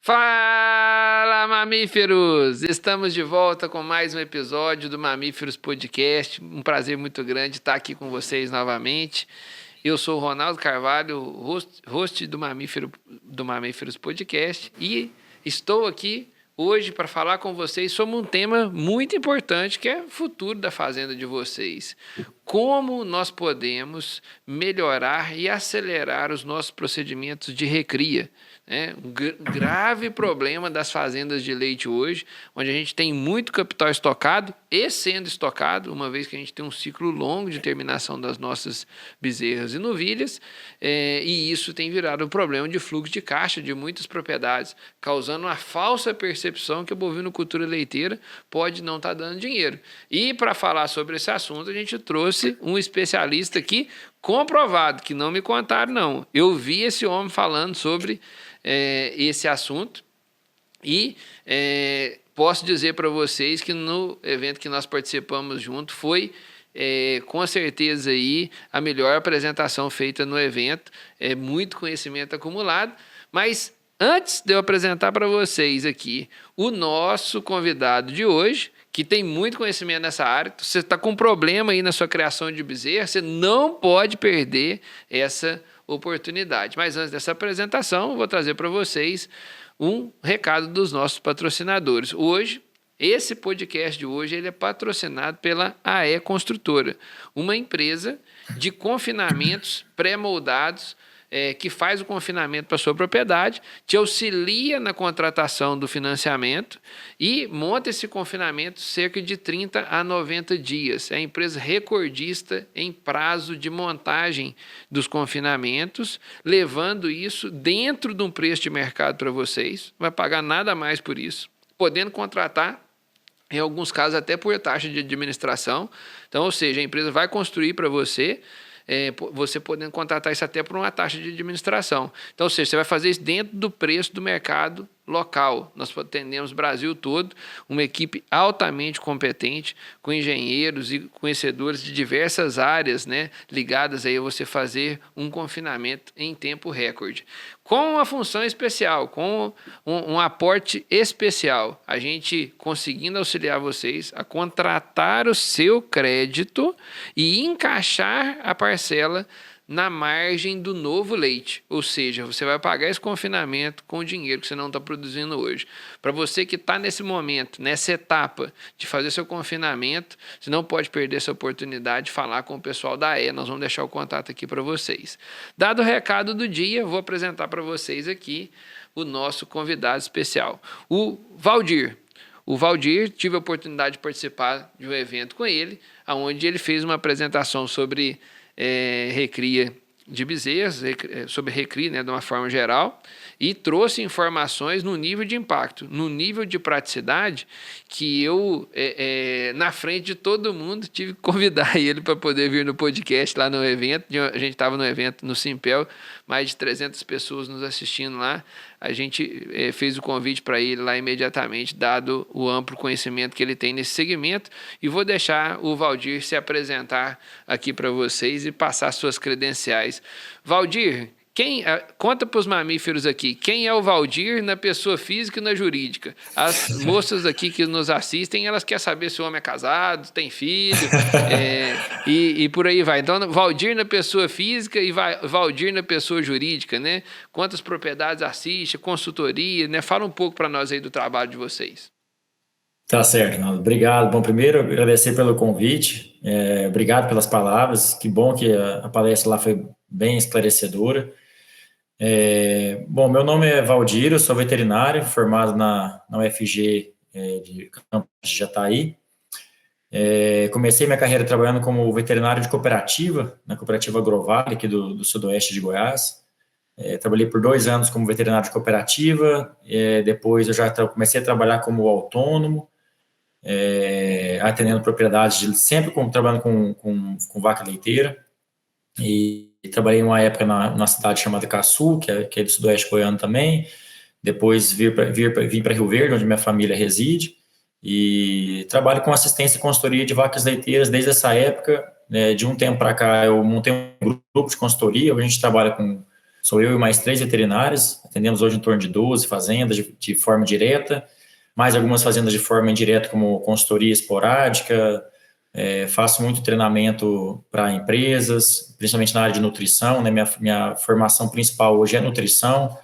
Fala, mamíferos! Estamos de volta com mais um episódio do Mamíferos Podcast. Um prazer muito grande estar aqui com vocês novamente. Eu sou o Ronaldo Carvalho, host do Mamíferos Podcast, e estou aqui hoje para falar com vocês sobre um tema muito importante que é o futuro da fazenda de vocês. Como nós podemos melhorar e acelerar os nossos procedimentos de recria. Um grave problema das fazendas de leite hoje, onde a gente tem muito capital estocado e sendo estocado, uma vez que a gente tem um ciclo longo de terminação das nossas bezerras e novilhas, e isso tem virado um problema de fluxo de caixa de muitas propriedades, causando uma falsa percepção que a bovinocultura leiteira pode não estar dando dinheiro. E para falar sobre esse assunto, a gente trouxe um especialista aqui, comprovado, que não me contaram não. Eu vi esse homem falando sobre esse assunto e posso dizer para vocês que no evento que nós participamos junto foi com certeza aí a melhor apresentação feita no evento, muito conhecimento acumulado, mas antes de eu apresentar para vocês aqui o nosso convidado de hoje, que tem muito conhecimento nessa área, você está com um problema aí na sua criação de bezerra, você não pode perder essa oportunidade. Mas antes dessa apresentação, eu vou trazer para vocês um recado dos nossos patrocinadores. Hoje, esse podcast de hoje ele é patrocinado pela AE Construtora, uma empresa de confinamentos pré-moldados, que faz o confinamento para a sua propriedade, te auxilia na contratação do financiamento e monta esse confinamento cerca de 30 a 90 dias. É a empresa recordista em prazo de montagem dos confinamentos, levando isso dentro de um preço de mercado para vocês, não vai pagar nada mais por isso, podendo contratar em alguns casos até por taxa de administração. Então, ou seja, a empresa vai construir para você, você podendo contratar isso até por uma taxa de administração. Então, ou seja, você vai fazer isso dentro do preço do mercado local. Nós atendemos o Brasil todo, uma equipe altamente competente, com engenheiros e conhecedores de diversas áreas, ligadas aí a você fazer um confinamento em tempo recorde. Com uma função especial, com um aporte especial, a gente conseguindo auxiliar vocês a contratar o seu crédito e encaixar a parcela na margem do novo leite, ou seja, você vai pagar esse confinamento com o dinheiro que você não está produzindo hoje. Para você que está nesse momento, nessa etapa de fazer seu confinamento, você não pode perder essa oportunidade de falar com o pessoal da AE, nós vamos deixar o contato aqui para vocês. Dado o recado do dia, vou apresentar para vocês aqui o nosso convidado especial, o Valdir. O Valdir, tive a oportunidade de participar de um evento com ele, onde ele fez uma apresentação sobre recria de bezerros, sobre recria, de uma forma geral, e trouxe informações no nível de impacto, no nível de praticidade, que eu, na frente de todo mundo, tive que convidar ele para poder vir no podcast lá no evento. A gente estava no evento no Simpel, mais de 300 pessoas nos assistindo lá. A gente fez o convite para ele lá imediatamente, dado o amplo conhecimento que ele tem nesse segmento, e vou deixar o Valdir se apresentar aqui para vocês e passar suas credenciais. Valdir, conta para os mamíferos aqui, quem é o Valdir na pessoa física e na jurídica? As moças aqui que nos assistem, elas querem saber se o homem é casado, tem filho, e por aí vai. Então, Valdir na pessoa física e Valdir na pessoa jurídica, né? Quantas propriedades assiste, consultoria, né? Fala um pouco para nós aí do trabalho de vocês. Tá certo, Ronaldo. Obrigado. Bom, primeiro, agradecer pelo convite. Obrigado pelas palavras. Que bom que a palestra lá foi bem esclarecedora. Bom, meu nome é Valdir, eu sou veterinário, formado na UFG de Campos de Jataí. Comecei minha carreira trabalhando como veterinário de cooperativa, na cooperativa Agrovale, aqui do sudoeste de Goiás. Trabalhei por 2 anos como veterinário de cooperativa, depois eu já comecei a trabalhar como autônomo, atendendo propriedades, sempre trabalhando com vaca leiteira, e trabalhei uma época na cidade chamada Caçu, que é do sudoeste goiano também. Depois vim para Rio Verde, onde minha família reside, e trabalho com assistência e consultoria de vacas leiteiras desde essa época. De um tempo para cá eu montei um grupo de consultoria, a gente trabalha com sou eu e mais 3 veterinários, atendemos hoje em torno de 12 fazendas de forma direta, mais algumas fazendas de forma indireta, como consultoria esporádica, faço muito treinamento para empresas, principalmente na área de nutrição, né? Minha formação principal hoje é nutrição.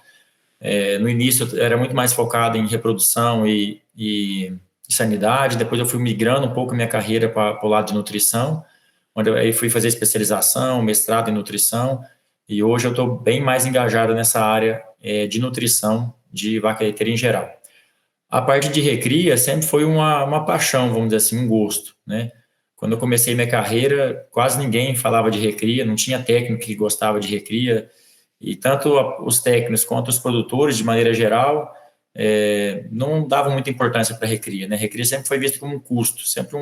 No início era muito mais focado em reprodução e sanidade, depois eu fui migrando um pouco minha carreira para o lado de nutrição, onde eu aí fui fazer especialização, mestrado em nutrição, e hoje eu estou bem mais engajado nessa área de nutrição de vaca leiteira em geral. A parte de recria sempre foi uma paixão, vamos dizer assim, um gosto, né? Quando eu comecei minha carreira, quase ninguém falava de recria, não tinha técnico que gostava de recria, e tanto os técnicos quanto os produtores, de maneira geral, não davam muita importância para a recria, né? Recria sempre foi visto como um custo, sempre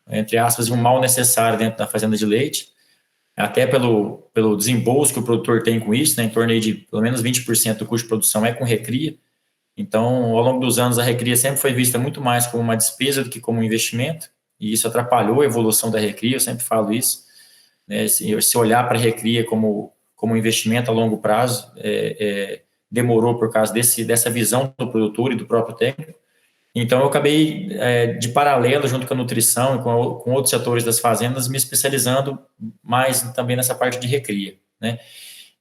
entre aspas, um mal necessário dentro da fazenda de leite, até pelo desembolso que o produtor tem com isso, né? Em torno aí de pelo menos 20% do custo de produção é com recria. Então, ao longo dos anos, a recria sempre foi vista muito mais como uma despesa do que como um investimento, e isso atrapalhou a evolução da recria, eu sempre falo isso, né? Se olhar para a recria como um investimento a longo prazo, demorou por causa dessa visão do produtor e do próprio técnico. Então, eu acabei, de paralelo, junto com a nutrição e com outros setores das fazendas, me especializando mais também nessa parte de recria, né?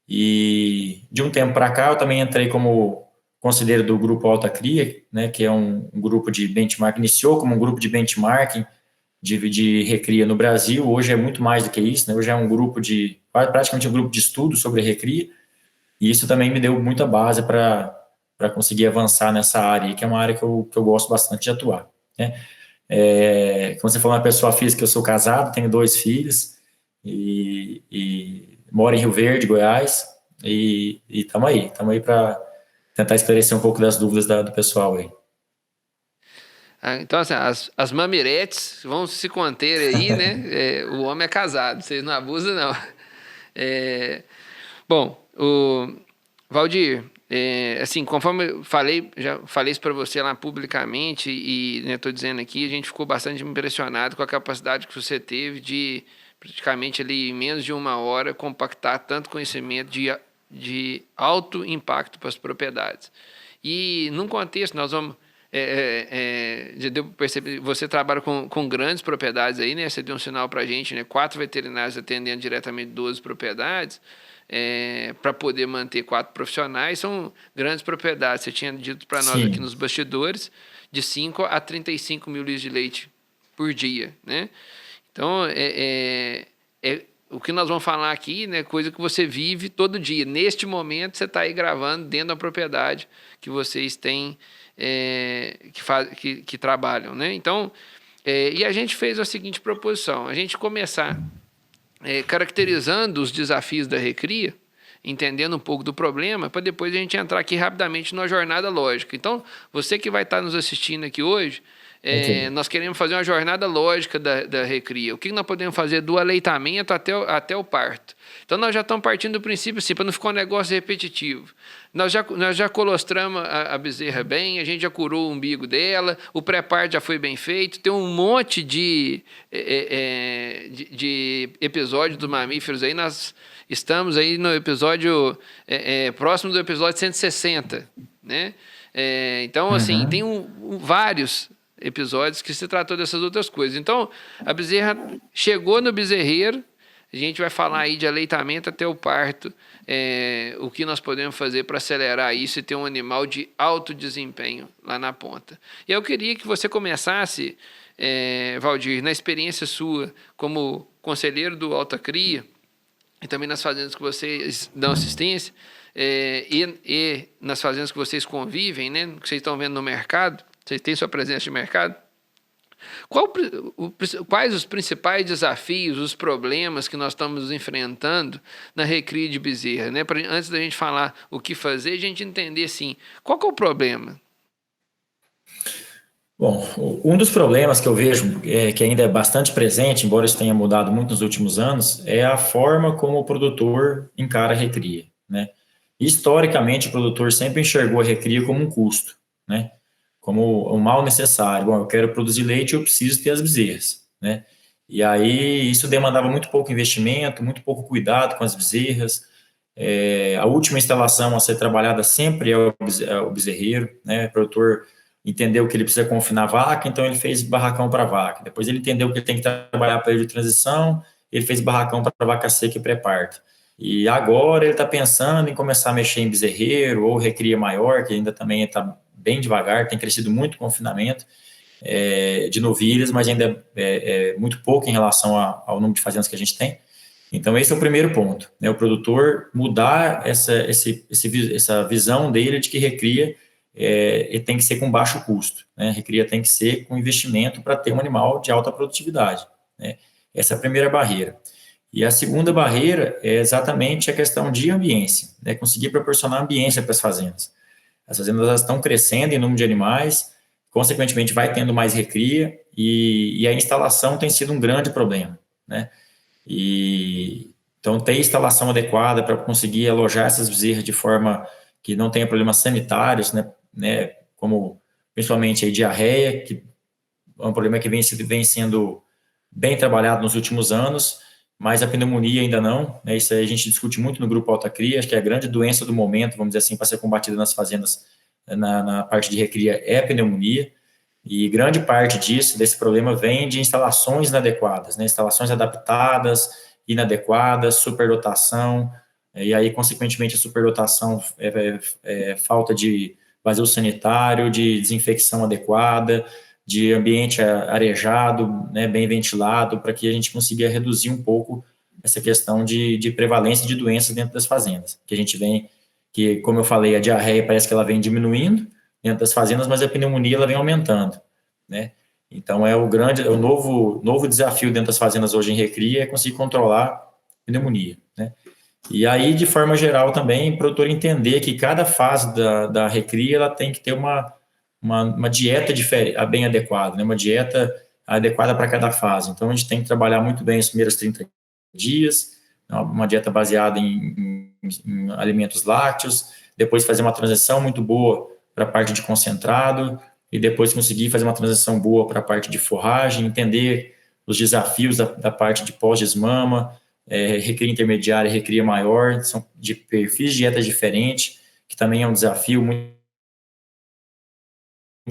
E de um tempo para cá, eu também entrei como conselheiro do grupo Alta Cria, né, que é um grupo de benchmarking, iniciou como um grupo de benchmarking de recria no Brasil, hoje é muito mais do que isso, né? Hoje é praticamente um grupo de estudo sobre recria, e isso também me deu muita base para conseguir avançar nessa área, que é uma área que eu gosto bastante de atuar, né? Como você falou, uma pessoa física, eu sou casado, tenho 2 filhos, e moro em Rio Verde, Goiás, e estamos aí para tentar esclarecer um pouco das dúvidas do pessoal aí. Então, assim, as mamiretes vão se conter aí, né? O homem é casado, vocês não abusam, não. Bom, Valdir, assim, conforme eu falei, já falei isso para você lá publicamente e estou dizendo aqui, a gente ficou bastante impressionado com a capacidade que você teve de, praticamente ali em menos de 1 hora, compactar tanto conhecimento de alto impacto para as propriedades. E num contexto, nós vamos... já deu para perceber, você trabalha com grandes propriedades aí, né? Você deu um sinal para a gente, né? 4 veterinários atendendo diretamente 12 propriedades, para poder manter 4 profissionais, são grandes propriedades. Você tinha dito para nós aqui nos bastidores, de 5 a 35 mil litros de leite por dia, né? Então, o que nós vamos falar aqui, né, coisa que você vive todo dia. Neste momento, você está aí gravando dentro da propriedade que vocês têm, que trabalham, né? Então, e a gente fez a seguinte proposição: a gente começar caracterizando os desafios da recria, entendendo um pouco do problema, para depois a gente entrar aqui rapidamente numa jornada lógica. Então, você que vai estar nos assistindo aqui hoje, nós queremos fazer uma jornada lógica da recria. O que nós podemos fazer do aleitamento até o parto? Então, nós já estamos partindo do princípio assim, para não ficar um negócio repetitivo. Nós já colostramos a bezerra bem, a gente já curou o umbigo dela, o pré-parto já foi bem feito, tem um monte de episódios dos mamíferos aí, nós estamos aí no episódio, próximo do episódio 160, né? Então, assim, tem vários episódios que se tratou dessas outras coisas. Então, a bezerra chegou no bezerreiro, a gente vai falar aí de aleitamento até o parto, o que nós podemos fazer para acelerar isso e ter um animal de alto desempenho lá na ponta. E eu queria que você começasse, Valdir, na experiência sua como conselheiro do Alta Cria, e também nas fazendas que vocês dão assistência, e nas fazendas que vocês convivem, né, que vocês estão vendo no mercado, vocês têm sua presença de mercado. Quais os principais desafios, os problemas que nós estamos enfrentando na recria de bezerra, né? Antes da gente falar o que fazer, a gente entender assim, qual que é o problema? Bom, um dos problemas que eu vejo que ainda é bastante presente, embora isso tenha mudado muito nos últimos anos, é a forma como o produtor encara a recria, né? Historicamente, o produtor sempre enxergou a recria como um custo, né? Como um mal necessário. Bom, eu quero produzir leite, eu preciso ter as bezerras, né? E aí isso demandava muito pouco investimento, muito pouco cuidado com as bezerras. A última instalação a ser trabalhada sempre é o bezerreiro, né? O produtor entendeu que ele precisa confinar a vaca, então ele fez barracão para vaca. Depois ele entendeu que ele tem que trabalhar período de transição, ele fez barracão para vaca seca e pré-parto. E agora ele está pensando em começar a mexer em bezerreiro ou recria maior, que ainda também está bem devagar, tem crescido muito o confinamento de novilhas, mas ainda é muito pouco em relação ao número de fazendas que a gente tem. Então, esse é o primeiro ponto, né? O produtor mudar essa visão dele de que recria ele tem que ser com baixo custo, né? Recria tem que ser com investimento para ter um animal de alta produtividade, né? Essa é a primeira barreira. E a segunda barreira é exatamente a questão de ambiência, né? Conseguir proporcionar ambiência para as fazendas. As fazendas elas estão crescendo em número de animais, consequentemente vai tendo mais recria e a instalação tem sido um grande problema, né? Então, ter instalação adequada para conseguir alojar essas bezerras de forma que não tenha problemas sanitários, né, como principalmente a diarreia, que é um problema que vem sendo bem trabalhado nos últimos anos, mas a pneumonia ainda não, né? Isso aí a gente discute muito no grupo Alta Cria, acho que é a grande doença do momento, vamos dizer assim, para ser combatida nas fazendas, na parte de recria, é a pneumonia. E grande parte desse problema vem de instalações inadequadas, né? Instalações adaptadas, inadequadas, superdotação, e aí, consequentemente, a superdotação falta de vazio sanitário, de desinfecção adequada, de ambiente arejado, né, bem ventilado, para que a gente consiga reduzir um pouco essa questão de prevalência de doenças dentro das fazendas. Que a gente que, como eu falei, a diarreia parece que ela vem diminuindo dentro das fazendas, mas a pneumonia ela vem aumentando, né? Então, o novo desafio dentro das fazendas hoje em recria é conseguir controlar a pneumonia, né? E aí, de forma geral, também, o produtor entender que cada fase da recria ela tem que ter uma dieta bem adequada, né? Uma dieta adequada para cada fase. Então, a gente tem que trabalhar muito bem os primeiros 30 dias, uma dieta baseada em alimentos lácteos, depois fazer uma transição muito boa para a parte de concentrado, e depois conseguir fazer uma transição boa para a parte de forragem, entender os desafios da parte de pós-desmama, recria intermediária e recria maior, são de perfis de dieta diferentes, que também é um desafio. Muita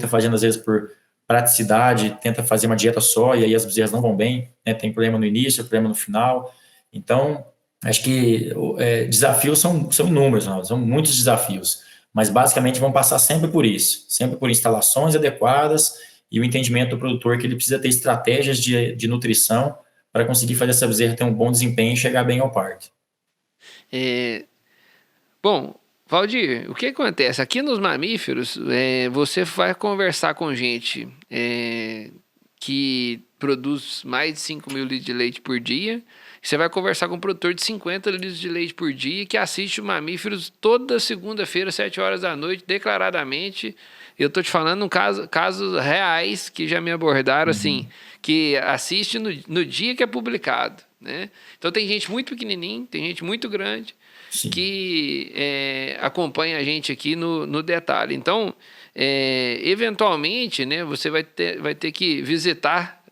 fazendo, às vezes, por praticidade, tenta fazer uma dieta só, e aí as bezerras não vão bem, né? Tem problema no início, problema no final. Então, acho que desafios são inúmeros, são muitos desafios, mas basicamente vão passar sempre por isso, sempre por instalações adequadas e o entendimento do produtor que ele precisa ter estratégias de nutrição para conseguir fazer essa bezerra ter um bom desempenho e chegar bem ao parto. Bom, Valdir, o que acontece? Aqui nos mamíferos, você vai conversar com gente que produz mais de 5 mil litros de leite por dia. Você vai conversar com um produtor de 50 litros de leite por dia que assiste o Mamíferos toda segunda-feira, 7 horas da noite, declaradamente. Eu tô te falando casos reais que já me abordaram, assim, que assiste no dia que é publicado, né? Então tem gente muito pequenininha, tem gente muito grande. Sim. Que acompanha a gente aqui no detalhe. Então, eventualmente, né, você vai ter que visitar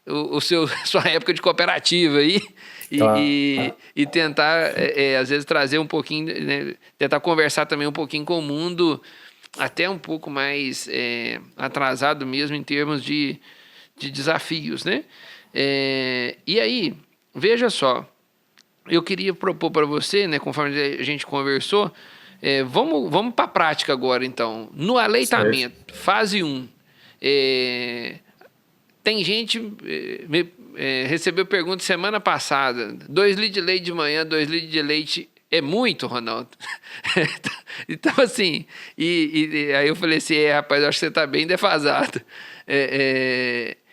sua época de cooperativa aí e tentar, às vezes, trazer um pouquinho, né, tentar conversar também um pouquinho com o mundo até um pouco mais atrasado mesmo em termos de desafios, né? E aí, veja só, eu queria propor para você, né, conforme a gente conversou, vamos para a prática agora, então. No aleitamento, certo. Fase 1, tem gente recebeu pergunta semana passada, 2 litros de leite de manhã, 2 litros de leite é muito, Ronaldo? Então, assim, aí eu falei assim, rapaz, eu acho que você está bem defasado.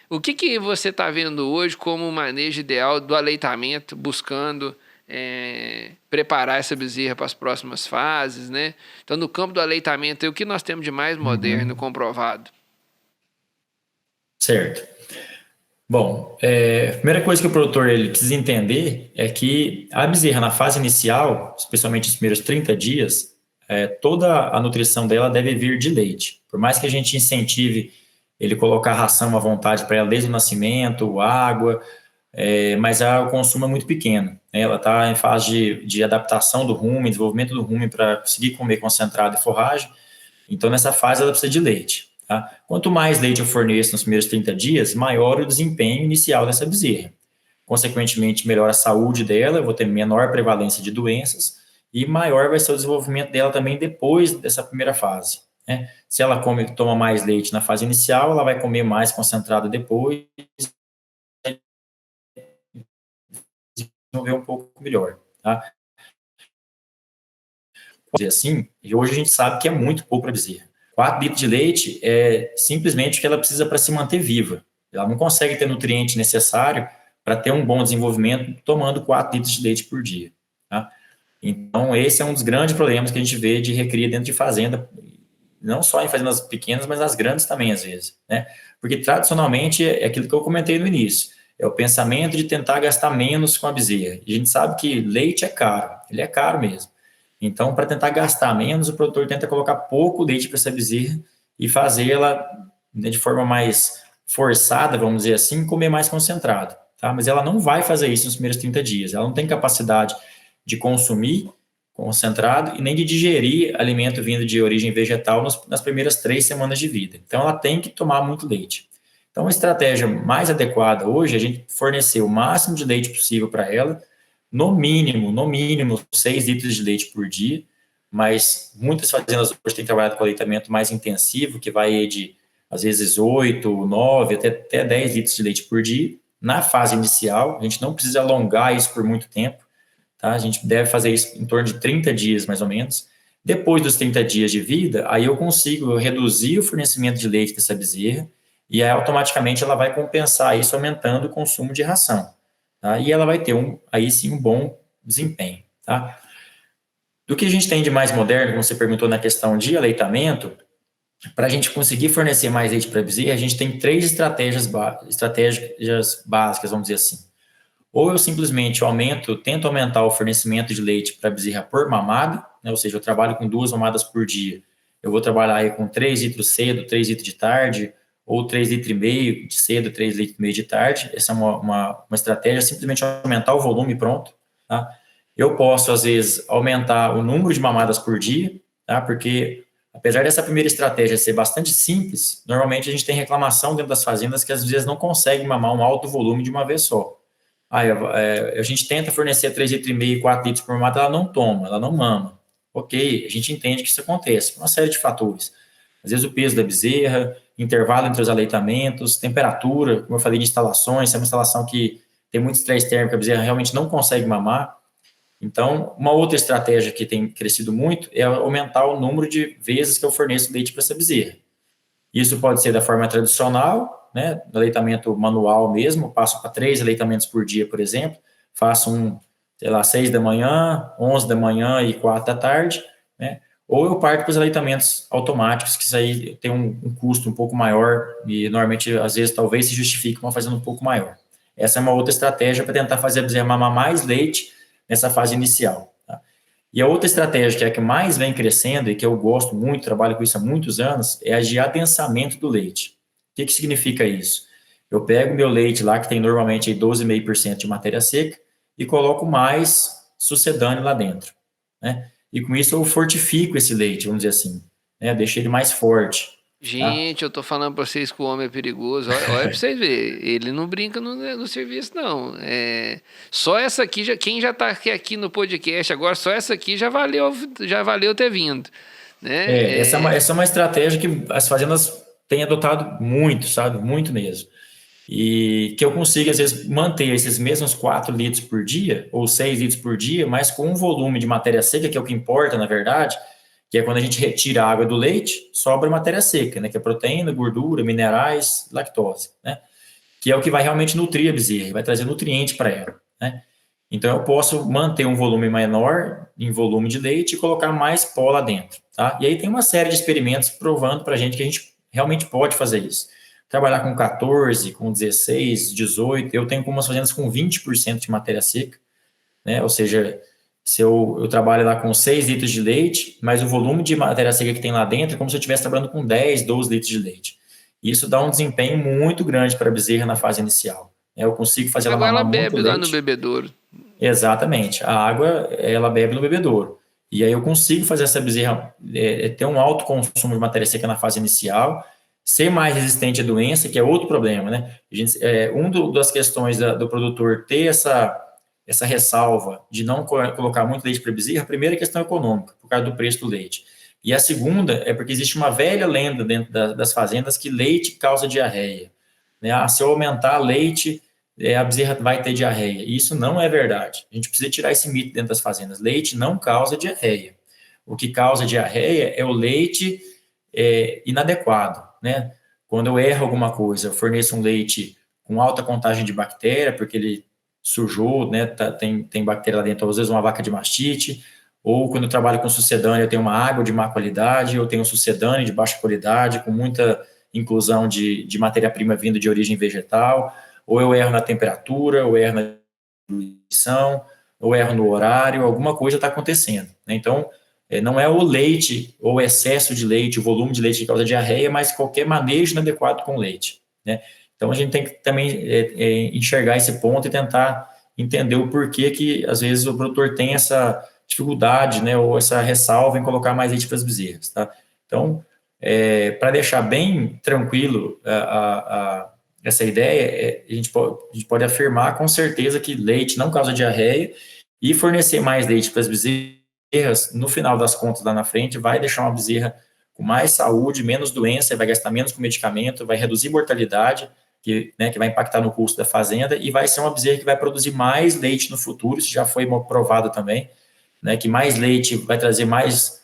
O que você está vendo hoje como o manejo ideal do aleitamento, buscando preparar essa bezerra para as próximas fases, né? Então, no campo do aleitamento, o que nós temos de mais moderno, comprovado? Certo. Bom, a primeira coisa que o produtor ele precisa entender é que a bezerra na fase inicial, especialmente os primeiros 30 dias, toda a nutrição dela deve vir de leite. Por mais que a gente incentive ele colocar ração à vontade para ela desde o nascimento, água, mas o consumo é muito pequeno, né? Ela está em fase de adaptação do rumen, desenvolvimento do rumen para conseguir comer concentrado e forragem. Então, nessa fase, ela precisa de leite. Tá? Quanto mais leite eu forneço nos primeiros 30 dias, maior o desempenho inicial dessa bezerra. Consequentemente, melhor a saúde dela, eu vou ter menor prevalência de doenças e maior vai ser o desenvolvimento dela também depois dessa primeira fase. Né? Se ela toma mais leite na fase inicial, ela vai comer mais concentrado depois, desenvolver um pouco melhor. Tá? Dizer assim, e hoje a gente sabe que é muito pouco para bezerra. 4 litros de leite é simplesmente o que ela precisa para se manter viva. Ela não consegue ter nutriente necessário para ter um bom desenvolvimento tomando 4 litros de leite por dia. Tá? Então, esse é um dos grandes problemas que a gente vê de recria dentro de fazenda, não só em fazendas pequenas, mas nas grandes também, às vezes. Né? Porque, tradicionalmente, é aquilo que eu comentei no início, é o pensamento de tentar gastar menos com a bezerra. E a gente sabe que leite é caro, ele é caro mesmo. Então, para tentar gastar menos, o produtor tenta colocar pouco leite para essa bezerra e fazer ela, né, de forma mais forçada, vamos dizer assim, comer mais concentrado. Tá? Mas ela não vai fazer isso nos primeiros 30 dias. Ela não tem capacidade de consumir concentrado e nem de digerir alimento vindo de origem vegetal nas primeiras 3 semanas de vida. Então, ela tem que tomar muito leite. Então, a estratégia mais adequada hoje é a gente fornecer o máximo de leite possível para ela, no mínimo, 6 litros de leite por dia, mas muitas fazendas hoje têm trabalhado com aleitamento mais intensivo, que vai de, às vezes, 8, 9, até 10 litros de leite por dia. Na fase inicial, a gente não precisa alongar isso por muito tempo, tá? A gente deve fazer isso em torno de 30 dias, mais ou menos. Depois dos 30 dias de vida, aí eu consigo reduzir o fornecimento de leite dessa bezerra, e aí, automaticamente, ela vai compensar isso aumentando o consumo de ração. Tá? E ela vai ter, aí sim, um bom desempenho. Tá? Do que a gente tem de mais moderno, como você perguntou na questão de aleitamento, para a gente conseguir fornecer mais leite para a bezerra, a gente tem 3 estratégias básicas, vamos dizer assim. Ou eu simplesmente tento aumentar o fornecimento de leite para a bezerra por mamada, né? Ou seja, eu trabalho com 2 mamadas por dia. Eu vou trabalhar aí com 3 litros cedo, 3 litros de tarde, ou 3,5 litros de cedo, 3,5 litros de tarde. Essa é uma estratégia, simplesmente aumentar o volume pronto. Tá? Eu posso, às vezes, aumentar o número de mamadas por dia, tá? Porque, apesar dessa primeira estratégia ser bastante simples, normalmente a gente tem reclamação dentro das fazendas que às vezes não consegue mamar um alto volume de uma vez só. A gente tenta fornecer 3,5 litros, 4 litros por mamada, ela não toma, ela não mama. Ok, a gente entende que isso acontece, por uma série de fatores. Às vezes o peso da bezerra, intervalo entre os aleitamentos, temperatura, como eu falei de instalações, se é uma instalação que tem muito estresse térmico, a bezerra realmente não consegue mamar. Então, uma outra estratégia que tem crescido muito é aumentar o número de vezes que eu forneço leite para essa bezerra. Isso pode ser da forma tradicional, né, do aleitamento manual mesmo, passo para 3 aleitamentos por dia, por exemplo, faço 6 da manhã, 11 da manhã e 4 da tarde, né, ou eu parto para os aleitamentos automáticos, que isso aí tem um custo um pouco maior e normalmente, às vezes, talvez se justifique uma fazenda um pouco maior. Essa é uma outra estratégia para tentar fazer a bezerra mamar mais leite nessa fase inicial. Tá? E a outra estratégia, que é a que mais vem crescendo e que eu gosto muito, trabalho com isso há muitos anos, é a de adensamento do leite. O que significa isso? Eu pego meu leite lá, que tem normalmente 12,5% de matéria seca, e coloco mais sucedâneo lá dentro. Né? E com isso eu fortifico esse leite, vamos dizer assim. Né? Deixo ele mais forte. Tá? Gente, eu tô falando pra vocês que o homem é perigoso. Olha pra vocês verem. Ele não brinca no serviço, não. Só essa aqui, quem já tá aqui no podcast agora, só essa aqui já valeu ter vindo. Né? Essa é uma estratégia que as fazendas têm adotado muito, sabe? Muito mesmo. E que eu consiga, às vezes, manter esses mesmos 4 litros por dia, ou 6 litros por dia, mas com um volume de matéria seca, que é o que importa, na verdade, que é quando a gente retira a água do leite, sobra matéria seca, né? Que é proteína, gordura, minerais, lactose, né? Que é o que vai realmente nutrir a bezerra, vai trazer nutriente para ela, né? Então, eu posso manter um volume menor em volume de leite e colocar mais pó lá dentro, tá? E aí tem uma série de experimentos provando para a gente que a gente realmente pode fazer isso. Trabalhar com 14, com 16, 18, eu tenho algumas fazendas com 20% de matéria seca, né? Ou seja, se eu trabalho lá com 6 litros de leite, mas o volume de matéria seca que tem lá dentro é como se eu estivesse trabalhando com 10, 12 litros de leite. Isso dá um desempenho muito grande para a bezerra na fase inicial. Eu consigo fazer A ela água ela mamar muito bebe lá no leite. bebedouro. Exatamente. A água, ela bebe no bebedouro. E aí eu consigo fazer essa bezerra ter um alto consumo de matéria seca na fase inicial, ser mais resistente à doença, que é outro problema, né? Das questões do produtor ter essa ressalva de não colocar muito leite para bezerra, a primeira é a questão econômica, por causa do preço do leite. E a segunda é porque existe uma velha lenda dentro das fazendas que leite causa diarreia. Né? Se eu aumentar leite, a bezerra vai ter diarreia. E isso não é verdade. A gente precisa tirar esse mito dentro das fazendas. Leite não causa diarreia. O que causa diarreia é o leite inadequado, né? Quando eu erro alguma coisa, eu forneço um leite com alta contagem de bactéria, porque ele sujou, né? Tem bactéria lá dentro, às vezes uma vaca de mastite, ou quando eu trabalho com sucedâneo, eu tenho uma água de má qualidade, eu tenho um sucedâneo de baixa qualidade, com muita inclusão de matéria-prima vindo de origem vegetal, ou eu erro na temperatura, ou erro na diluição, ou erro no horário, alguma coisa está acontecendo. Né? Então, não é o leite, ou o excesso de leite, o volume de leite que causa diarreia, mas qualquer manejo inadequado com leite. Né? Então, a gente tem que também enxergar esse ponto e tentar entender o porquê que, às vezes, o produtor tem essa dificuldade, né, ou essa ressalva em colocar mais leite para as bezerras. Tá? Então, para deixar bem tranquilo essa ideia, a gente pode afirmar com certeza que leite não causa diarreia e fornecer mais leite para as bezerras, no final das contas, lá na frente, vai deixar uma bezerra com mais saúde, menos doença, vai gastar menos com medicamento, vai reduzir mortalidade, que vai impactar no custo da fazenda, e vai ser uma bezerra que vai produzir mais leite no futuro, isso já foi provado também, né, que mais leite vai trazer mais,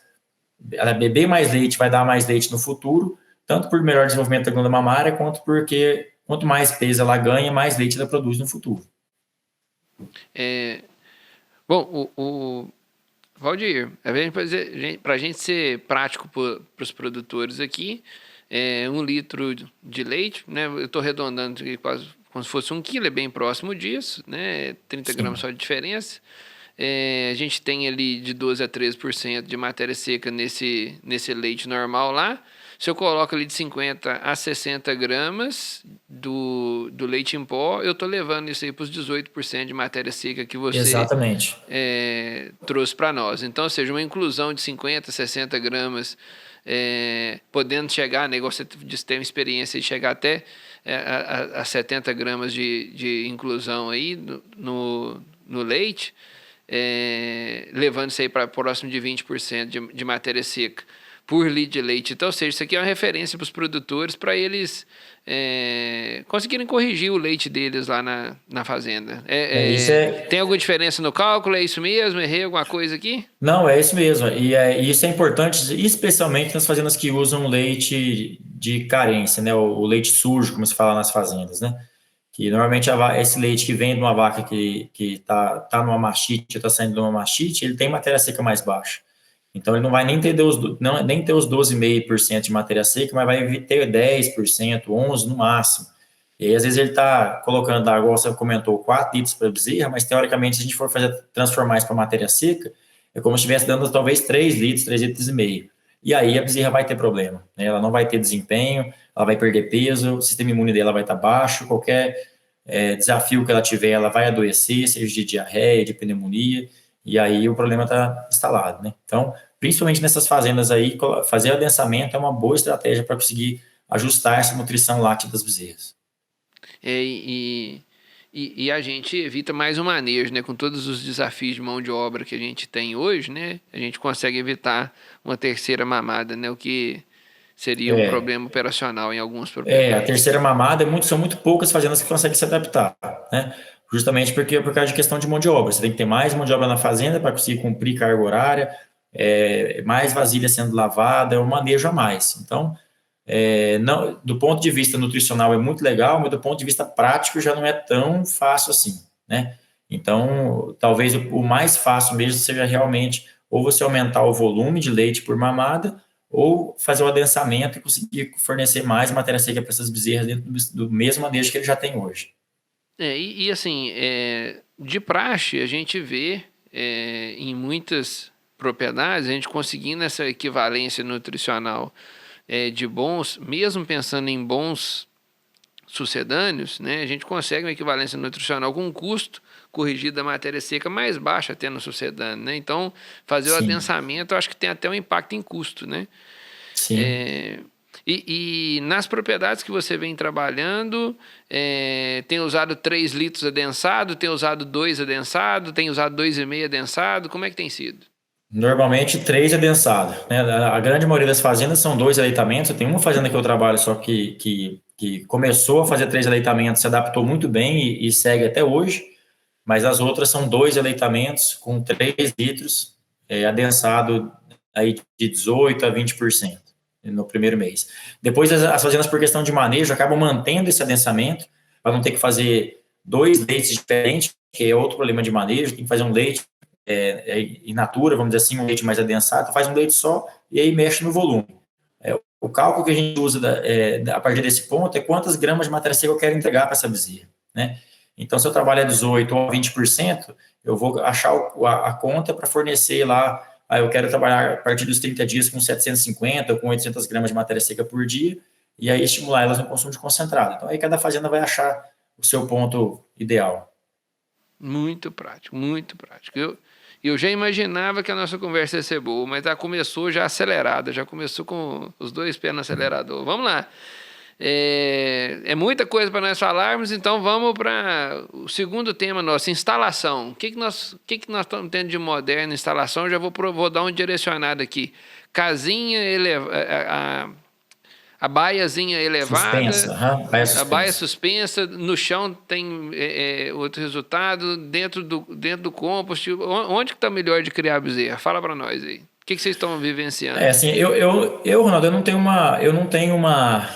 ela beber mais leite vai dar mais leite no futuro, tanto por melhor desenvolvimento da glândula mamária, quanto porque quanto mais peso ela ganha, mais leite ela produz no futuro. Bom, Valdir, para a gente ser prático para os produtores aqui, 1 litro de leite, né? Eu estou arredondando aqui quase como se fosse 1 quilo, é bem próximo disso, né? 30 Sim. gramas só de diferença. A gente tem ali de 12 a 13% de matéria seca nesse leite normal lá. Se eu coloco ali de 50 a 60 gramas do leite em pó, eu estou levando isso aí para os 18% de matéria seca que você Exatamente. trouxe para nós. Então, ou seja, uma inclusão de 50, 60 gramas, podendo chegar, né, você tem uma experiência de chegar até a 70 gramas de inclusão aí no leite, levando isso aí para próximo de 20% de matéria seca por litro de leite. Então, ou seja, isso aqui é uma referência para os produtores, para eles conseguirem corrigir o leite deles lá na fazenda. Tem alguma diferença no cálculo? É isso mesmo? Errei alguma coisa aqui? Não, é isso mesmo. E isso é importante, especialmente nas fazendas que usam leite de carência, né? O leite sujo, como se fala nas fazendas, né? Que normalmente esse leite que vem de uma vaca que tá numa mastite, está saindo de uma mastite, ele tem matéria seca mais baixa. Então, ele não vai nem ter nem ter os 12,5% de matéria seca, mas vai ter 10%, 11% no máximo. E aí, às vezes, ele está colocando, igual você comentou, 4 litros para bezerra, mas, teoricamente, se a gente for transformar isso para matéria seca, é como se estivesse dando, talvez, 3 litros, 3 litros e meio. E aí, a bezerra vai ter problema, né? Ela não vai ter desempenho, ela vai perder peso, o sistema imune dela vai estar baixo, qualquer desafio que ela tiver, ela vai adoecer, seja de diarreia, de pneumonia, e aí o problema está instalado, né? Então, principalmente nessas fazendas aí, fazer adensamento é uma boa estratégia para conseguir ajustar essa nutrição láctea das bezerras. E a gente evita mais o manejo, né? Com todos os desafios de mão de obra que a gente tem hoje, né? A gente consegue evitar uma terceira mamada, né? O que seria um problema operacional em algumas propriedades. A terceira mamada são muito poucas fazendas que conseguem se adaptar, né? Justamente por causa de questão de mão de obra. Você tem que ter mais mão de obra na fazenda para conseguir cumprir carga horária, mais vasilha sendo lavada, um manejo a mais. Então, não, do ponto de vista nutricional é muito legal, mas do ponto de vista prático já não é tão fácil assim, né? Então, talvez o mais fácil mesmo seja realmente ou você aumentar o volume de leite por mamada, ou fazer o adensamento e conseguir fornecer mais matéria seca para essas bezerras dentro do mesmo manejo que ele já tem hoje. Assim, de praxe, a gente vê em muitas propriedades, a gente conseguindo essa equivalência nutricional de bons, mesmo pensando em bons sucedâneos, né, a gente consegue uma equivalência nutricional com um custo corrigido da matéria seca mais baixo até no sucedâneo, né? Então, fazer o Sim, adensamento, eu acho que tem até um impacto em custo, né? sim. E nas propriedades que você vem trabalhando, tem usado 3 litros adensado, tem usado 2 adensado, tem usado 2,5 adensado, como é que tem sido? Normalmente 3 adensado, né? A grande maioria das fazendas são 2 aleitamentos. Tem uma fazenda que eu trabalho só que começou a fazer 3 aleitamentos, se adaptou muito bem e segue até hoje, mas as outras são 2 aleitamentos com 3 litros, adensado aí de 18 a 20% no primeiro mês. Depois as fazendas, por questão de manejo, acabam mantendo esse adensamento para não ter que fazer 2 leites diferentes, que é outro problema de manejo. Tem que fazer um leite in natura, vamos dizer assim, um leite mais adensado, faz um leite só e aí mexe no volume. O cálculo que a gente usa a partir desse ponto é quantas gramas de matéria seca eu quero entregar para essa bezerra, né? Então, se eu trabalho a 18% ou 20%, eu vou achar a conta para fornecer lá. Eu quero trabalhar a partir dos 30 dias com 750 ou com 800 gramas de matéria seca por dia, e aí estimular elas no consumo de concentrado. Então, aí cada fazenda vai achar o seu ponto ideal. Muito prático, muito prático. Eu já imaginava que a nossa conversa ia ser boa, mas ela começou já acelerada, já começou com os 2 pés no acelerador. Vamos lá. É muita coisa para nós falarmos, então vamos para o segundo tema nosso, instalação. O que nós estamos tendo de moderno em instalação? Eu já vou dar um direcionado aqui. Casinha, a baiazinha elevada, Suspensa, baia a baia suspensa. suspensa, no chão tem outro resultado, dentro do compost. Onde que está melhor de criar bezerra? Fala para nós aí. O que vocês estão vivenciando? Assim, Ronaldo, eu não tenho uma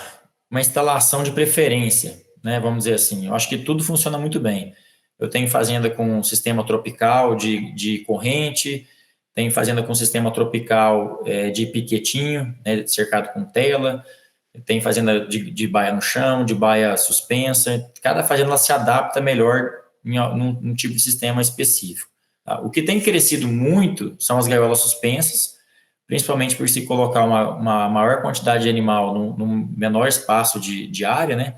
instalação de preferência, né? Vamos dizer assim. Eu acho que tudo funciona muito bem. Eu tenho fazenda com sistema tropical de corrente, tenho fazenda com sistema tropical de piquetinho, né, cercado com tela, tem fazenda de baia no chão, de baia suspensa. Cada fazenda ela se adapta melhor num tipo de sistema específico. Tá? O que tem crescido muito são as gaiolas suspensas, principalmente por se colocar uma maior quantidade de animal num menor espaço de área, né?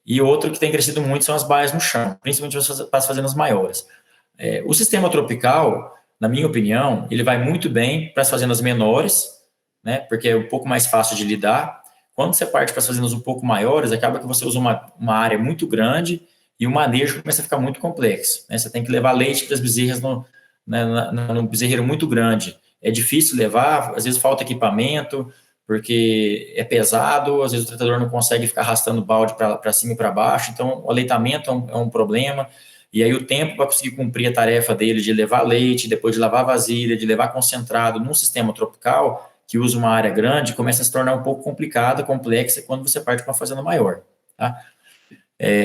E outro que tem crescido muito são as baias no chão, principalmente para as fazendas maiores. O sistema tropical, na minha opinião, ele vai muito bem para as fazendas menores, né? Porque é um pouco mais fácil de lidar. Quando você parte para as fazendas um pouco maiores, acaba que você usa uma área muito grande e o manejo começa a ficar muito complexo, né? Você tem que levar leite das bezerras num bezerreiro muito grande. É difícil levar, às vezes falta equipamento, porque é pesado, às vezes o tratador não consegue ficar arrastando o balde para cima e para baixo, então o aleitamento é um problema, e aí o tempo para conseguir cumprir a tarefa dele de levar leite, depois de lavar vasilha, de levar concentrado num sistema tropical, que usa uma área grande, começa a se tornar um pouco complicada, complexa, quando você parte para uma fazenda maior. Tá?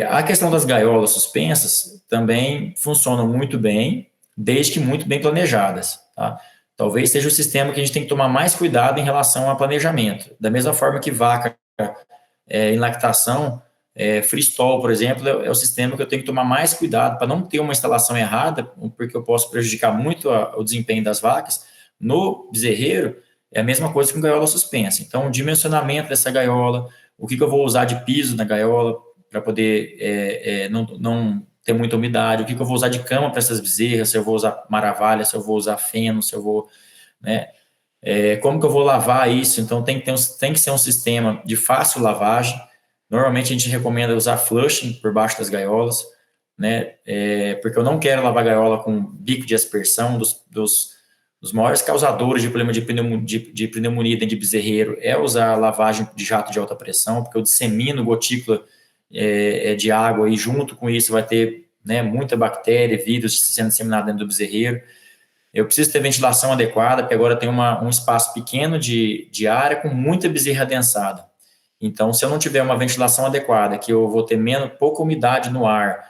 A questão das gaiolas suspensas também funcionam muito bem, desde que muito bem planejadas. Tá? Talvez seja o sistema que a gente tem que tomar mais cuidado em relação ao planejamento. Da mesma forma que vaca em lactação, freestall, por exemplo, é o sistema que eu tenho que tomar mais cuidado para não ter uma instalação errada, porque eu posso prejudicar muito o desempenho das vacas. No bezerreiro, é a mesma coisa com gaiola suspensa. Então, o dimensionamento dessa gaiola, o que eu vou usar de piso na gaiola para poder não ter muita umidade, o que eu vou usar de cama para essas bezerras, se eu vou usar maravalha, se eu vou usar feno, se eu vou, né, como que eu vou lavar isso? Então tem que ser um sistema de fácil lavagem. Normalmente a gente recomenda usar flushing por baixo das gaiolas, né, porque eu não quero lavar gaiola com bico de aspersão. Dos maiores causadores de problema de pneumonia dentro de bezerreiro é usar lavagem de jato de alta pressão, porque eu dissemino gotícula de água e junto com isso vai ter, né, muita bactéria, vírus sendo disseminado dentro do bezerreiro. Eu preciso ter ventilação adequada, porque agora tem um espaço pequeno de área com muita bezerra adensada. Então, se eu não tiver uma ventilação adequada, que eu vou ter pouca umidade no ar,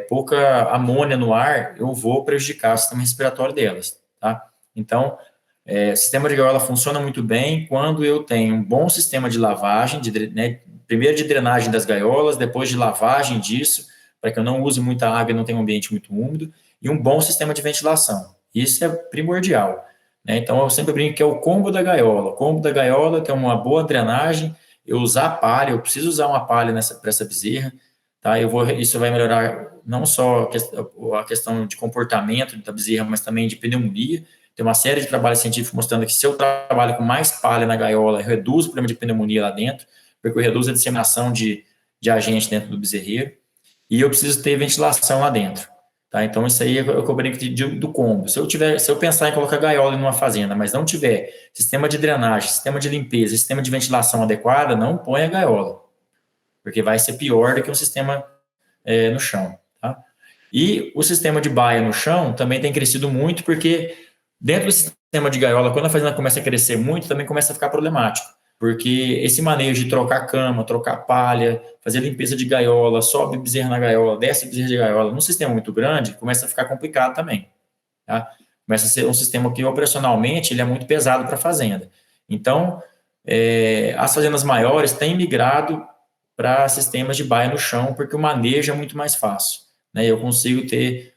pouca amônia no ar, eu vou prejudicar o sistema respiratório delas, tá? Então, o sistema de gaiola funciona muito bem quando eu tenho um bom sistema de lavagem, né, primeiro de drenagem das gaiolas, depois de lavagem disso, para que eu não use muita água e não tenha um ambiente muito úmido, e um bom sistema de ventilação. Isso é primordial, né? Então, eu sempre brinco que é o combo da gaiola. O combo da gaiola tem uma boa drenagem, eu usar palha, eu preciso usar uma palha para essa bezerra, tá? Isso vai melhorar não só a questão de comportamento da bezerra, mas também de pneumonia. Tem uma série de trabalhos científicos mostrando que se eu trabalho com mais palha na gaiola, eu reduzo o problema de pneumonia lá dentro, porque eu reduzo a disseminação de agente dentro do bezerreiro, e eu preciso ter ventilação lá dentro. Tá? Então, isso aí é o que eu brinco do combo. Se eu pensar em colocar gaiola em uma fazenda, mas não tiver sistema de drenagem, sistema de limpeza, sistema de ventilação adequada, não põe a gaiola, porque vai ser pior do que um sistema no chão. Tá? E o sistema de baia no chão também tem crescido muito, porque dentro do sistema de gaiola, quando a fazenda começa a crescer muito, também começa a ficar problemático. Porque esse manejo de trocar cama, trocar palha, fazer limpeza de gaiola, sobe bezerra na gaiola, desce bezerra de gaiola, num sistema muito grande, começa a ficar complicado também. Tá? Começa a ser um sistema que operacionalmente ele é muito pesado para a fazenda. Então, as fazendas maiores têm migrado para sistemas de baia no chão, porque o manejo é muito mais fácil. Né? Eu consigo ter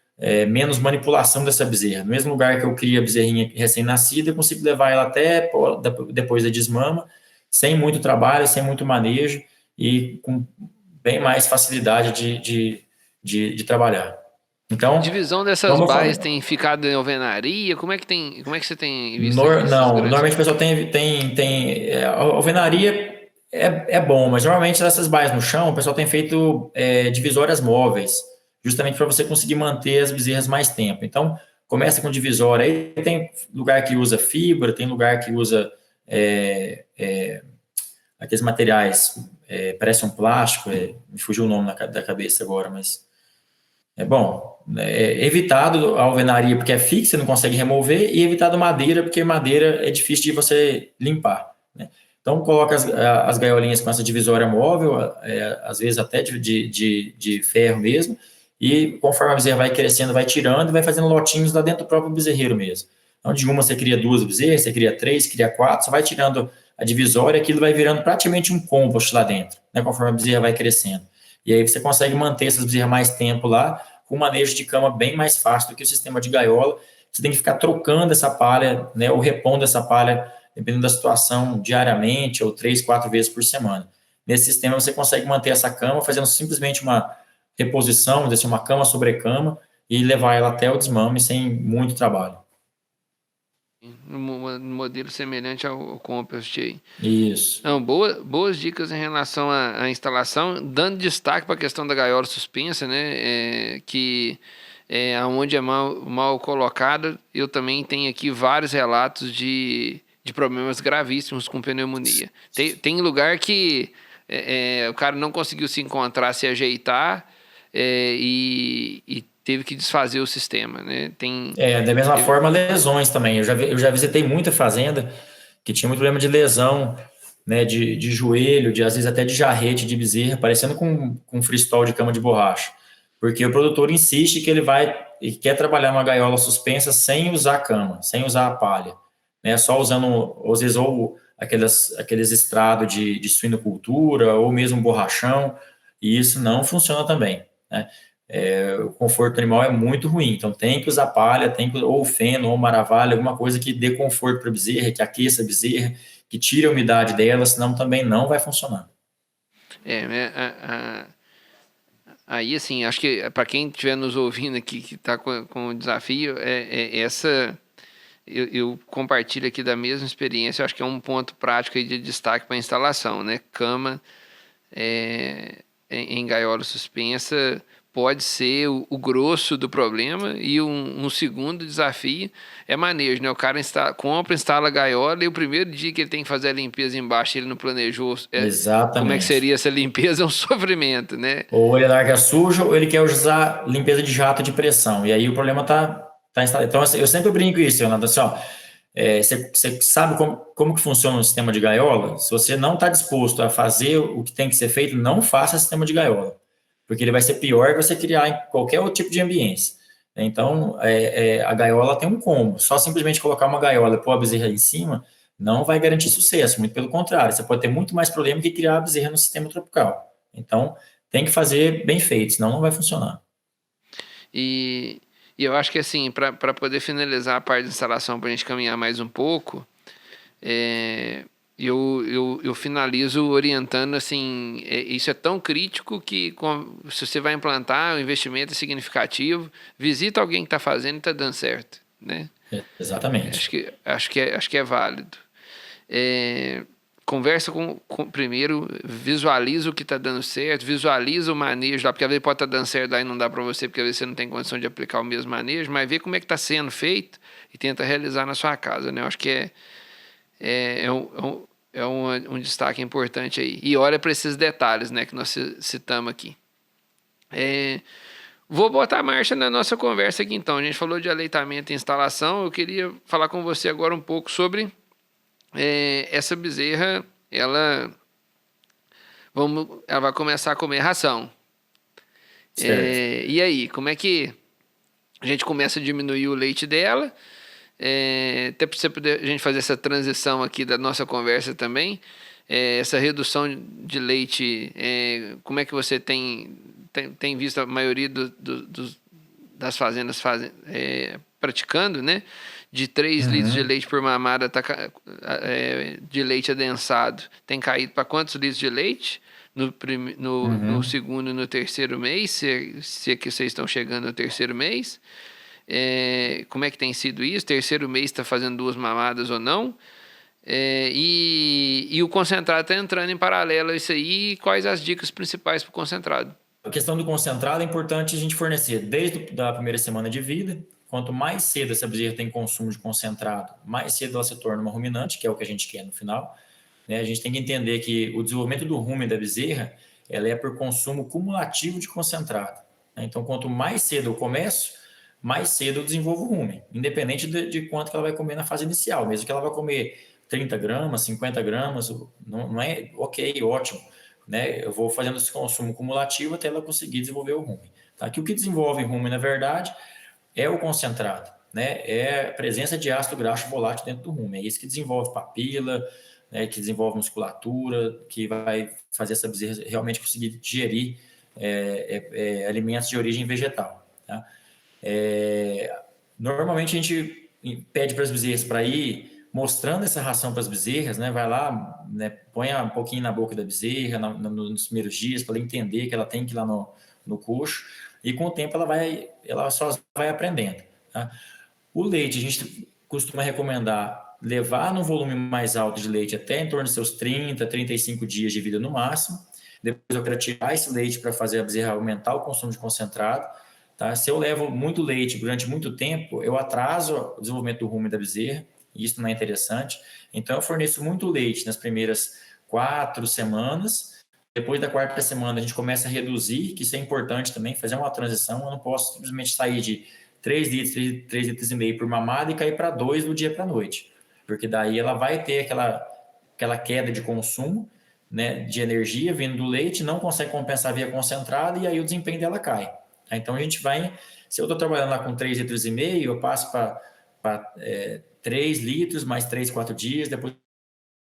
menos manipulação dessa bezerra. No mesmo lugar que eu crio a bezerrinha recém-nascida, eu consigo levar ela até depois da desmama, sem muito trabalho, sem muito manejo e com bem mais facilidade de trabalhar. Então, divisão dessas baias tem ficado em alvenaria? Como é que você tem visto isso? Não, normalmente o pessoal a alvenaria é bom, mas normalmente essas baias no chão, o pessoal tem feito divisórias móveis, justamente para você conseguir manter as bezerras mais tempo. Então, começa com divisória, aí tem lugar que usa fibra, tem lugar que usa aqueles materiais, parece um plástico, me fugiu o nome da cabeça agora, mas é bom. Evitado a alvenaria porque é fixa, não consegue remover, e evitado madeira, porque madeira é difícil de você limpar. Né? Então, coloca as gaiolinhas com essa divisória móvel, às vezes até de ferro mesmo, e conforme a bezerra vai crescendo, vai tirando e vai fazendo lotinhos lá dentro do próprio bezerreiro mesmo. Então, de uma você cria 2 bezerras, você cria 3, cria 4, você vai tirando a divisória, aquilo vai virando praticamente um compost lá dentro, né, conforme a bezerra vai crescendo. E aí você consegue manter essas bezerras mais tempo lá, com um manejo de cama bem mais fácil do que o sistema de gaiola. Você tem que ficar trocando essa palha, né, ou repondo essa palha, dependendo da situação, diariamente, ou 3, 4 vezes por semana. Nesse sistema você consegue manter essa cama fazendo simplesmente uma reposição, assim, uma cama sobre cama, e levar ela até o desmame sem muito trabalho. Um modelo semelhante ao compost aí. Isso. Não, boas dicas em relação à instalação, dando destaque para a questão da gaiola suspensa, né? Que onde é mal colocada, eu também tenho aqui vários relatos de problemas gravíssimos com pneumonia. Tem lugar que o cara não conseguiu se encontrar, se ajeitar e teve que desfazer o sistema, né? Da mesma forma, lesões também. Eu já visitei muita fazenda que tinha muito problema de lesão, né, de joelho, às vezes até de jarrete de bezerra, parecendo com freestyle de cama de borracha. Porque o produtor insiste que ele quer trabalhar uma gaiola suspensa sem usar cama, sem usar a palha, né, só usando, às vezes, ou aqueles estrados de suinocultura, ou mesmo borrachão, e isso não funciona também, né? O conforto animal é muito ruim, então tem que usar palha, ou feno, ou maravalha, alguma coisa que dê conforto para a bezerra, que aqueça a bezerra, que tire a umidade dela, senão também não vai funcionar. Aí, assim, acho que para quem estiver nos ouvindo aqui, que está com o desafio, eu compartilho aqui da mesma experiência, eu acho que é um ponto prático aí de destaque para a instalação, né? Cama em gaiola suspensa pode ser o grosso do problema, e um segundo desafio é manejo, né? O cara instala a gaiola, e o primeiro dia que ele tem que fazer a limpeza embaixo, ele não planejou Exatamente. como é que seria essa limpeza, é um sofrimento, né? Ou ele larga sujo, ou ele quer usar limpeza de jato de pressão, e aí o problema tá instalado. Então, assim, eu sempre brinco isso, Leonardo, assim, ó, você sabe como que funciona o sistema de gaiola? Se você não está disposto a fazer o que tem que ser feito, não faça sistema de gaiola, porque ele vai ser pior que você criar em qualquer outro tipo de ambiência. Então, a gaiola tem um combo. Só simplesmente colocar uma gaiola e pôr a bezerra em cima não vai garantir sucesso, muito pelo contrário. Você pode ter muito mais problema que criar a bezerra no sistema tropical. Então, tem que fazer bem feito, senão não vai funcionar. E eu acho que, assim, para poder finalizar a parte de instalação, para a gente caminhar mais um pouco, eu finalizo orientando assim, isso é tão crítico que se você vai implantar, o investimento é significativo, visita alguém que está fazendo e está dando certo, né? Exatamente. Acho que é válido. É, conversa primeiro, visualiza o que está dando certo, visualiza o manejo lá, porque às vezes pode estar dando certo lá e não dá para você, porque às vezes você não tem condição de aplicar o mesmo manejo, mas vê como é que está sendo feito e tenta realizar na sua casa, né? Eu acho que um destaque importante aí. E olha para esses detalhes, né, que nós citamos aqui. Vou botar a marcha na nossa conversa aqui então. A gente falou de aleitamento e instalação. Eu queria falar com você agora um pouco sobre essa bezerra. Ela vai começar a comer ração. E aí, como é que a gente começa a diminuir o leite dela? Até para a gente fazer essa transição aqui da nossa conversa também, essa redução de leite, como é que você tem visto a maioria das fazendas praticando, né? De 3 litros de leite por mamada de leite adensado, tem caído para quantos litros de leite? No segundo e no terceiro mês, se é que vocês estão chegando no terceiro mês. Como é que tem sido isso? Terceiro mês está fazendo 2 mamadas ou não? E o concentrado está entrando em paralelo a isso aí. Quais as dicas principais para o concentrado? A questão do concentrado é importante a gente fornecer desde a primeira semana de vida. Quanto mais cedo essa bezerra tem consumo de concentrado, mais cedo ela se torna uma ruminante, que é o que a gente quer no final. Né? A gente tem que entender que o desenvolvimento do rumen da bezerra ela é por consumo cumulativo de concentrado. Né? Então, quanto mais cedo eu começo, mais cedo eu desenvolvo o rumen, independente de quanto que ela vai comer na fase inicial. Mesmo que ela vá comer 30 gramas, 50 gramas, não é ok, ótimo. Né? Eu vou fazendo esse consumo cumulativo até ela conseguir desenvolver o rumen. Tá? Que o que desenvolve rumen, na verdade, é o concentrado. Né? É a presença de ácido graxo volátil dentro do rumen. É isso que desenvolve papila, né? Que desenvolve musculatura, que vai fazer essa bezerra realmente conseguir digerir alimentos de origem vegetal. Tá? Normalmente a gente pede para as bezerras para ir mostrando essa ração para as bezerras, né? Vai lá, né? Põe um pouquinho na boca da bezerra nos primeiros dias para ela entender que ela tem que ir lá no coxo e com o tempo ela só vai aprendendo. Tá? O leite a gente costuma recomendar levar no volume mais alto de leite até em torno de seus 30, 35 dias de vida no máximo. Depois eu quero tirar esse leite para fazer a bezerra aumentar o consumo de concentrado. Tá? Se eu levo muito leite durante muito tempo, eu atraso o desenvolvimento do rumen da bezerra, e isso não é interessante. Então, eu forneço muito leite nas primeiras 4 semanas. Depois da 4ª semana, a gente começa a reduzir, que isso é importante também, fazer uma transição. Eu não posso simplesmente sair de 3 litros, 3 litros e meio por mamada e cair para 2 do dia para a noite. Porque daí ela vai ter aquela queda de consumo, né, de energia vindo do leite, não consegue compensar via concentrado e aí o desempenho dela cai. Então a gente vai, se eu estou trabalhando lá com 3 litros e meio, eu passo para 3 litros, mais 3, 4 dias, depois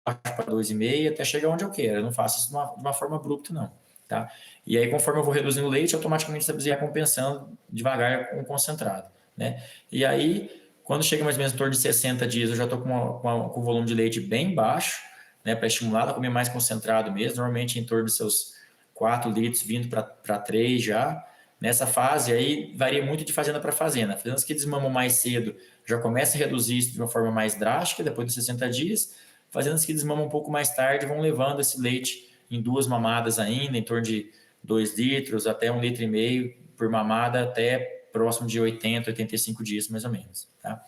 para 2,5 até chegar onde eu quero. Eu não faço isso de uma forma abrupta, não. Tá? E aí, conforme eu vou reduzindo o leite, automaticamente essa bezerra vai compensando devagar com o concentrado. Né? E aí, quando chega mais ou menos em torno de 60 dias, eu já estou com o volume de leite bem baixo, né, para estimular ela a comer mais concentrado mesmo, normalmente em torno de seus 4 litros, vindo para 3 já. Nessa fase aí, varia muito de fazenda para fazenda. Fazendas que desmamam mais cedo já começa a reduzir isso de uma forma mais drástica, depois de 60 dias. Fazendas que desmamam um pouco mais tarde vão levando esse leite em 2 mamadas ainda, em torno de 2 litros até 1,5 litro por mamada, até próximo de 80, 85 dias, mais ou menos. Tá?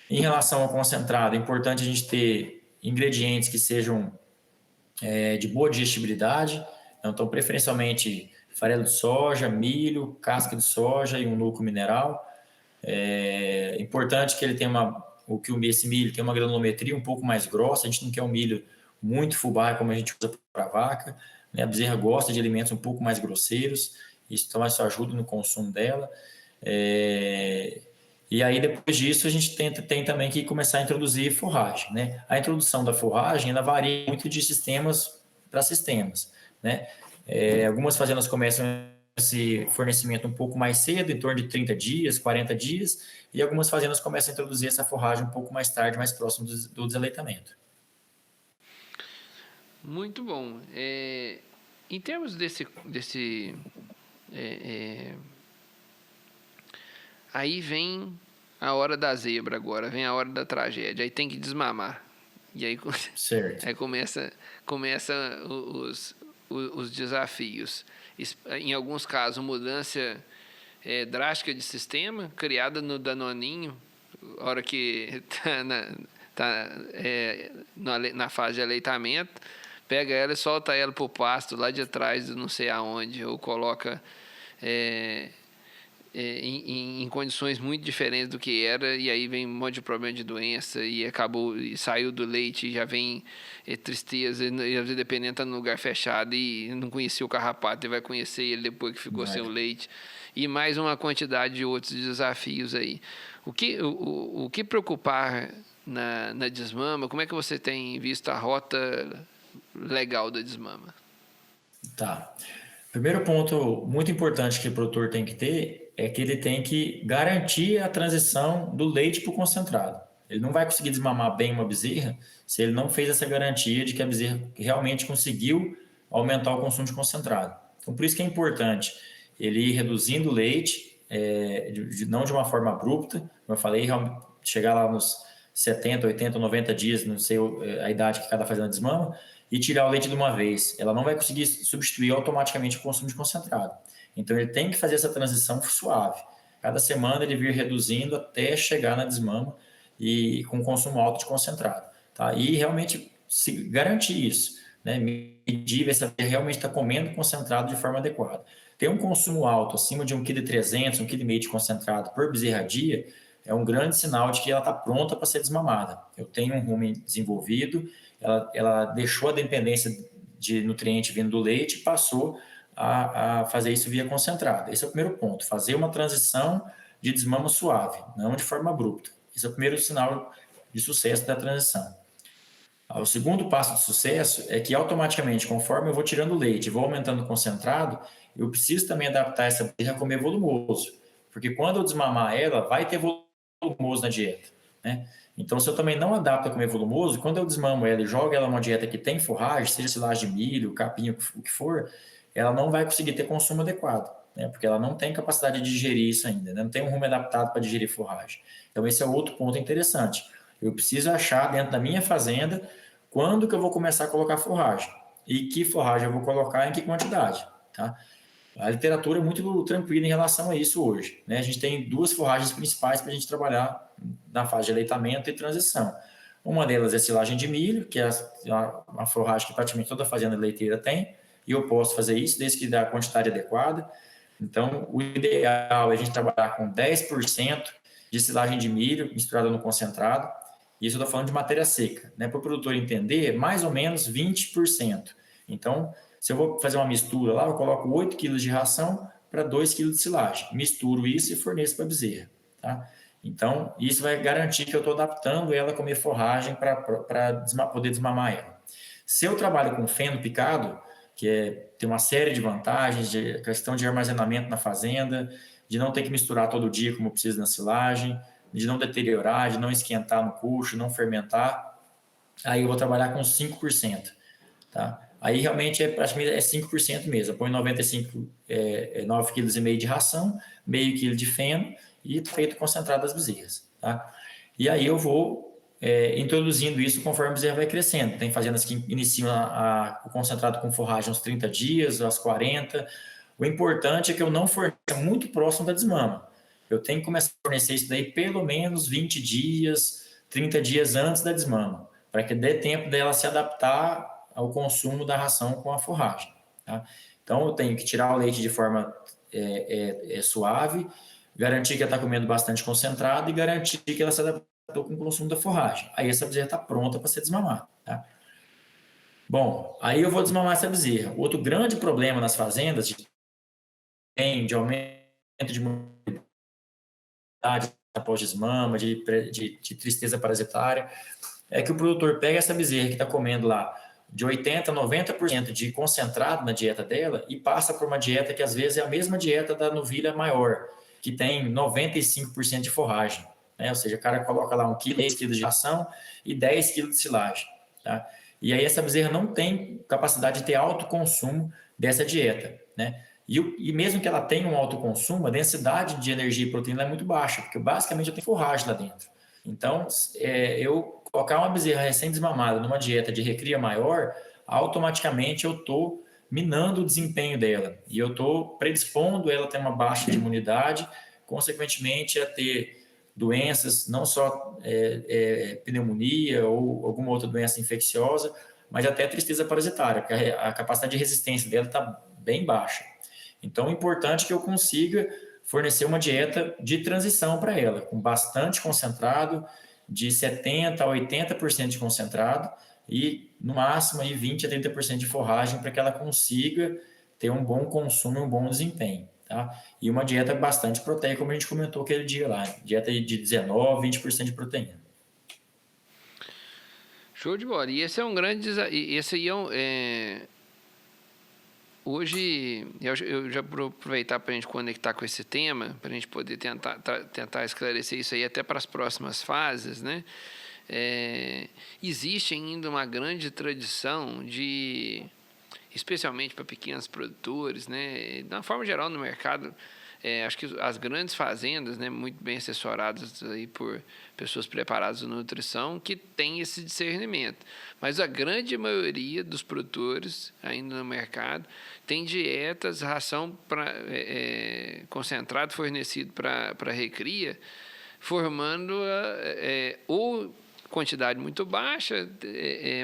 Em relação ao concentrado, é importante a gente ter ingredientes que sejam de boa digestibilidade, então preferencialmente farelo de soja, milho, casca de soja e um núcleo mineral. É importante que ele tenha esse milho tem uma granulometria um pouco mais grossa, a gente não quer um milho muito fubá como a gente usa para a vaca, né? A bezerra gosta de alimentos um pouco mais grosseiros, isso ajuda no consumo dela. E aí, depois disso, a gente tem também que começar a introduzir forragem. Né? A introdução da forragem ela varia muito de sistemas para sistemas. Né? Algumas fazendas começam esse fornecimento um pouco mais cedo, em torno de 30 dias, 40 dias, e algumas fazendas começam a introduzir essa forragem um pouco mais tarde, mais próximo do desaleitamento. Muito bom. Em termos aí vem a hora da zebra agora, vem a hora da tragédia. Aí tem que desmamar. E aí, Certo. aí começa os desafios. Em alguns casos, mudança drástica de sistema, criada no Danoninho, a hora que está na fase de aleitamento, pega ela e solta ela pro pasto lá de trás de não sei aonde, ou coloca em condições muito diferentes do que era, e aí vem um monte de problema de doença, e saiu do leite, e já vem tristeza, e às vezes dependendo tá num lugar fechado e não conhecia o carrapato, e vai conhecer ele depois que ficou sem o leite, e mais uma quantidade de outros desafios aí. O que preocupar na desmama? Como é que você tem visto a rota legal da desmama? Tá. Primeiro ponto muito importante que o produtor tem que ter é que ele tem que garantir a transição do leite para o concentrado. Ele não vai conseguir desmamar bem uma bezerra se ele não fez essa garantia de que a bezerra realmente conseguiu aumentar o consumo de concentrado. Então, por isso que é importante ele ir reduzindo o leite, não de uma forma abrupta, como eu falei, chegar lá nos 70, 80, 90 dias, não sei a idade que cada fazenda desmama, e tirar o leite de uma vez. Ela não vai conseguir substituir automaticamente o consumo de concentrado. Então, ele tem que fazer essa transição suave. Cada semana ele vir reduzindo até chegar na desmama e com consumo alto de concentrado. Tá? E realmente se garantir isso, né? Medir, ver se ela realmente está comendo concentrado de forma adequada. Ter um consumo alto, acima de 1,3 kg, 1,5 kg de concentrado por bezerra dia, é um grande sinal de que ela está pronta para ser desmamada. Eu tenho um rumen desenvolvido, ela deixou a dependência de nutriente vindo do leite e passou a fazer isso via concentrado. Esse é o primeiro ponto, fazer uma transição de desmama suave, não de forma abrupta. Esse é o primeiro sinal de sucesso da transição. O segundo passo de sucesso é que automaticamente, conforme eu vou tirando o leite e vou aumentando o concentrado, eu preciso também adaptar essa bezerra a comer volumoso, porque quando eu desmamar ela, vai ter volumoso na dieta, né? Então, se eu também não adapto a comer volumoso, quando eu desmamo ela e jogo ela numa dieta que tem forragem, seja silagem de milho, capim, o que for, ela não vai conseguir ter consumo adequado, né? Porque ela não tem capacidade de digerir isso ainda, né? Não tem um rumo adaptado para digerir forragem. Então, esse é outro ponto interessante. Eu preciso achar dentro da minha fazenda quando que eu vou começar a colocar forragem e que forragem eu vou colocar em que quantidade, tá? A literatura é muito tranquila em relação a isso hoje, né? A gente tem duas forragens principais para a gente trabalhar na fase de aleitamento e transição. Uma delas é silagem de milho, que é uma forragem que praticamente toda fazenda leiteira tem, e eu posso fazer isso desde que dá a quantidade adequada. Então, o ideal é a gente trabalhar com 10% de silagem de milho misturada no concentrado. Isso eu estou falando de matéria seca, né? Para o produtor entender, mais ou menos 20%. Então, se eu vou fazer uma mistura lá, eu coloco 8 kg de ração para 2 kg de silagem. Misturo isso e forneço para a bezerra, tá? Então, isso vai garantir que eu estou adaptando ela a comer forragem para poder desmamar ela. Se eu trabalho com feno picado, tem uma série de vantagens, de questão de armazenamento na fazenda, de não ter que misturar todo dia como precisa na silagem, de não deteriorar, de não esquentar no coxo, não fermentar, aí eu vou trabalhar com 5%, tá? Aí realmente praticamente é 5% mesmo. Eu ponho 95, 9,5 kg de ração, meio quilo de feno e feito concentrado das bezerras, tá? E aí eu vou introduzindo isso conforme a bezerra vai crescendo. Tem fazendas que iniciam o concentrado com forragem aos 30 dias, aos 40. O importante é que eu não forneça muito próximo da desmama. Eu tenho que começar a fornecer isso daí pelo menos 20 dias, 30 dias antes da desmama, para que dê tempo dela se adaptar ao consumo da ração com a forragem, tá? Então, eu tenho que tirar o leite de forma suave, garantir que ela está comendo bastante concentrado e garantir que ela se adaptou com o consumo da forragem. Aí essa bezerra está pronta para ser desmamada, tá? Bom, aí eu vou desmamar essa bezerra. Outro grande problema nas fazendas de aumento de mortalidade após desmama, de tristeza parasitária, é que o produtor pega essa bezerra que está comendo lá de 80% a 90% de concentrado na dieta dela e passa por uma dieta que às vezes é a mesma dieta da novilha maior, que tem 95% de forragem, né? Ou seja, o cara coloca lá 1 kg, 10 kg de ração e 10 kg de silagem, tá? E aí essa bezerra não tem capacidade de ter alto consumo dessa dieta, né? E mesmo que ela tenha um alto consumo, a densidade de energia e proteína é muito baixa, porque basicamente eu tenho forragem lá dentro. Então, eu colocar uma bezerra recém-desmamada numa dieta de recria maior, automaticamente eu estou minando o desempenho dela. E eu estou predispondo ela a ter uma baixa de imunidade, consequentemente a ter doenças, não só pneumonia ou alguma outra doença infecciosa, mas até tristeza parasitária, porque a capacidade de resistência dela está bem baixa. Então, é importante que eu consiga fornecer uma dieta de transição para ela, com bastante concentrado, de 70% a 80% de concentrado, e no máximo aí 20% a 30% de forragem, para que ela consiga ter um bom consumo e um bom desempenho. Tá? E uma dieta bastante proteica, como a gente comentou aquele dia lá, dieta de 19%, 20% de proteína. Show de bola. E esse é um grande desafio. Esse aí hoje, eu já vou aproveitar para a gente conectar com esse tema, para a gente poder tentar esclarecer isso aí até para as próximas fases, né? Existe ainda uma grande tradição de, especialmente para pequenos produtores, né? De uma forma geral no mercado, acho que as grandes fazendas, né, muito bem assessoradas aí por pessoas preparadas em nutrição, que tem esse discernimento. Mas a grande maioria dos produtores ainda no mercado tem dietas, ração concentrado fornecido para recria, formando ou quantidade muito baixa,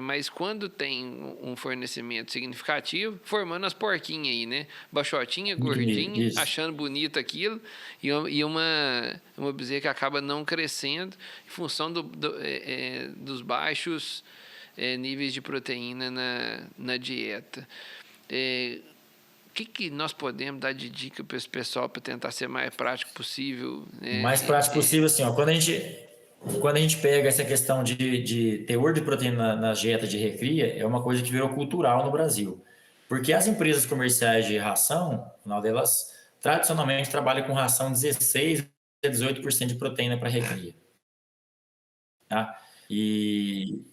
mas quando tem um fornecimento significativo, formando as porquinhas aí, né? Baixotinha, gordinha, achando bonito aquilo, e uma bezerra que acaba não crescendo em função dos baixos níveis de proteína na dieta. O que nós podemos dar de dica para esse pessoal para tentar ser mais prático possível? Mais prático possível, assim, ó, quando a gente pega essa questão de teor de proteína na dieta de recria, é uma coisa que virou cultural no Brasil. Porque as empresas comerciais de ração, afinal delas, tradicionalmente trabalham com ração 16 a 18% de proteína para recria. Tá? E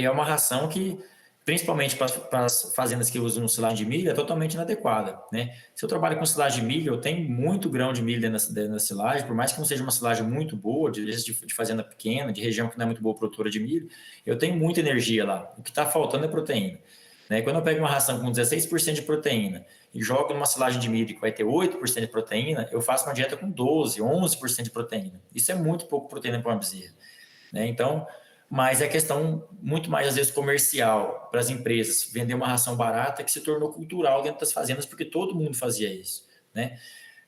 é uma ração que, principalmente para as fazendas que usam silagem de milho, é totalmente inadequada. Né? Se eu trabalho com silagem de milho, eu tenho muito grão de milho dentro da silagem, por mais que não seja uma silagem muito boa, de fazenda pequena, de região que não é muito boa produtora de milho, eu tenho muita energia lá. O que está faltando é proteína. Né? Quando eu pego uma ração com 16% de proteína e jogo numa silagem de milho que vai ter 8% de proteína, eu faço uma dieta com 12%, 11% de proteína. Isso é muito pouco proteína para uma bezerra. Né? Então, mas é questão muito mais, às vezes, comercial para as empresas, vender uma ração barata que se tornou cultural dentro das fazendas, porque todo mundo fazia isso. Né?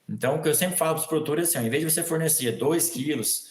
Então, o que eu sempre falo para os produtores é assim, ao invés de você fornecer 2 quilos,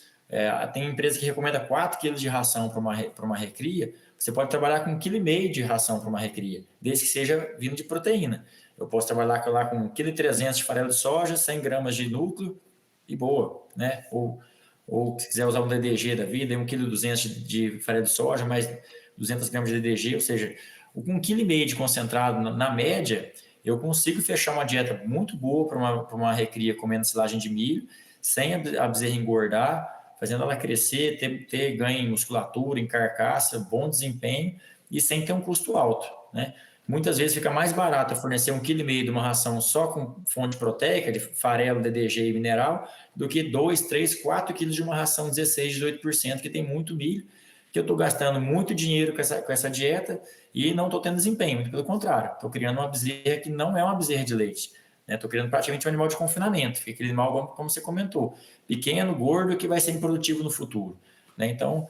tem empresa que recomenda 4 quilos de ração para uma recria, você pode trabalhar com 1,5 kg de ração para uma recria, desde que seja vindo de proteína. Eu posso trabalhar lá com 1,3 kg de farelo de soja, 100 gramas de núcleo e boa, né? Ou se quiser usar um DDG da vida, 1,2 kg de farelo de soja, mais 200 gramas de DDG, ou seja, com 1,5 kg de concentrado na média, eu consigo fechar uma dieta muito boa para uma recria comendo silagem de milho, sem a bezerra engordar, fazendo ela crescer, ter ganho em musculatura, em carcaça, bom desempenho e sem ter um custo alto, né? Muitas vezes fica mais barato fornecer 1,5 kg de uma ração só com fonte proteica, de farelo, DDG e mineral, do que 2, 3, 4 quilos de uma ração 16, 18%, que tem muito milho, que eu estou gastando muito dinheiro com essa dieta e não estou tendo desempenho, muito pelo contrário. Estou criando uma bezerra que não é uma bezerra de leite. Estou criando praticamente um animal de confinamento, fica aquele animal, como você comentou, pequeno, gordo, que vai ser improdutivo no futuro. Né? Então,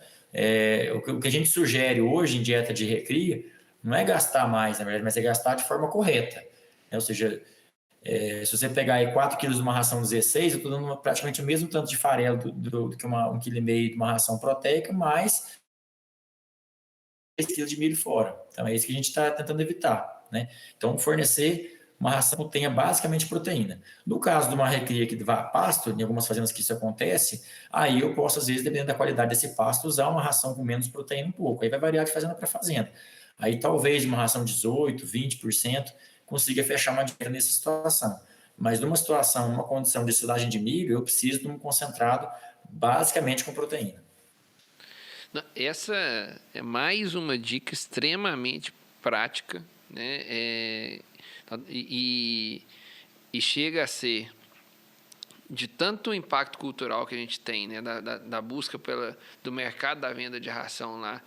o que a gente sugere hoje em dieta de recria não é gastar mais, na verdade, mas é gastar de forma correta. Né? Ou seja, se você pegar aí 4 quilos de uma ração 16, eu estou dando praticamente o mesmo tanto de farelo do que 1,5 kg de uma ração proteica, mais 3 quilos de milho fora. Então, é isso que a gente está tentando evitar. Né? Então, fornecer uma ração que tenha basicamente proteína. No caso de uma recria que vá a pasto, em algumas fazendas que isso acontece, aí eu posso, às vezes, dependendo da qualidade desse pasto, usar uma ração com menos proteína um pouco. Aí vai variar de fazenda para fazenda. Aí talvez uma ração 18%, 20% consiga fechar uma dieta nessa situação. Mas numa situação, numa condição de silagem de milho, eu preciso de um concentrado basicamente com proteína. Essa é mais uma dica extremamente prática, né? E chega a ser de tanto impacto cultural que a gente tem, né? Da busca do mercado da venda de ração lá,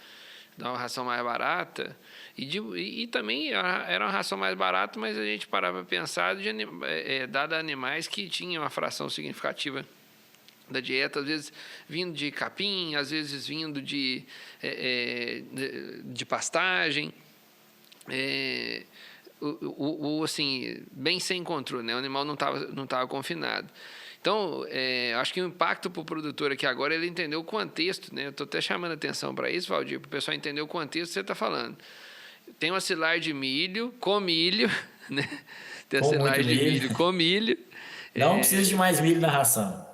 dar uma ração mais barata, e também era uma ração mais barata, mas a gente parava para pensar dada animais que tinham uma fração significativa da dieta, às vezes vindo de capim, às vezes vindo de pastagem, assim, bem sem controle, né? O animal não tava confinado. Então, acho que o impacto para o produtor aqui agora é ele entender o contexto, né? Eu estou até chamando a atenção para isso, Valdir, para o pessoal entender o contexto que você está falando. Tem uma silagem de milho, com milho, né? Tem a silagem de milho com milho. Não precisa de mais milho na ração.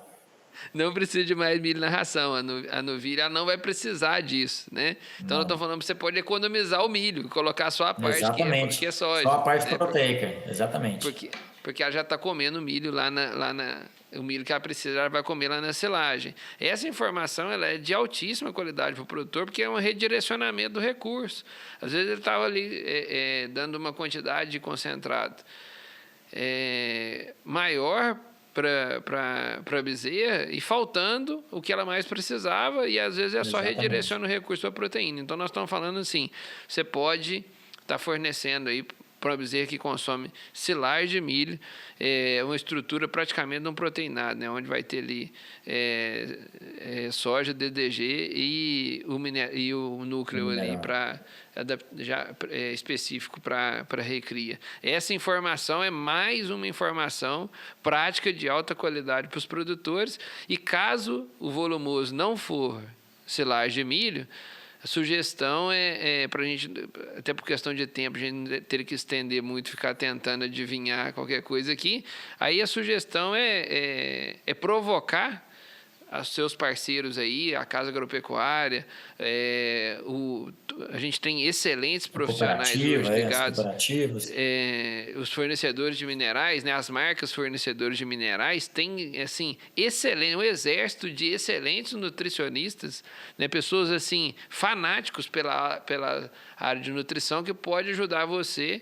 Não precisa de mais milho na ração. A novilha não vai precisar disso, né? Então, nós estamos falando que você pode economizar o milho, colocar só a parte que é soja. Só a parte proteica, exatamente. Porque ela já está comendo milho o milho que ela precisa, ela vai comer lá na silagem. Essa informação ela é de altíssima qualidade para o produtor, porque é um redirecionamento do recurso. Às vezes ele estava ali dando uma quantidade de concentrado maior para a bezerra e faltando o que ela mais precisava, e às vezes só redireciona o recurso para a proteína. Então nós estamos falando assim, você pode estar fornecendo aí para uma bezerra que consome silagem de milho, uma estrutura praticamente de um proteinado, né? Onde vai ter ali soja, DDG e o núcleo ali específico para recria. Essa informação é mais uma informação prática de alta qualidade para os produtores, e caso o volumoso não for silagem de milho, a sugestão para a gente, até por questão de tempo, a gente ter que estender muito, ficar tentando adivinhar qualquer coisa aqui. Aí a sugestão é provocar os seus parceiros aí, a Casa Agropecuária, a gente tem excelentes profissionais hoje ligados, os fornecedores de minerais, né, as marcas fornecedores de minerais, tem assim, um exército de excelentes nutricionistas, né, pessoas assim, fanáticos pela área de nutrição, que pode ajudar você,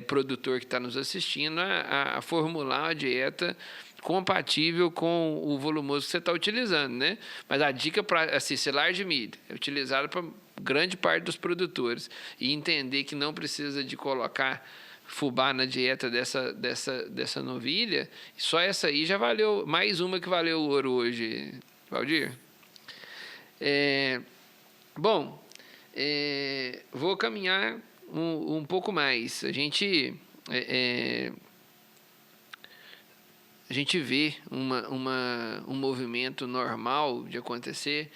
produtor que está nos assistindo, a formular uma dieta compatível com o volumoso que você está utilizando, né? Mas a dica para silagem de milho é utilizada para grande parte dos produtores, e entender que não precisa de colocar fubá na dieta dessa novilha, só essa aí já valeu, mais uma que valeu o ouro hoje, Valdir. Bom, vou caminhar um pouco mais. A gente vê um movimento normal de acontecer.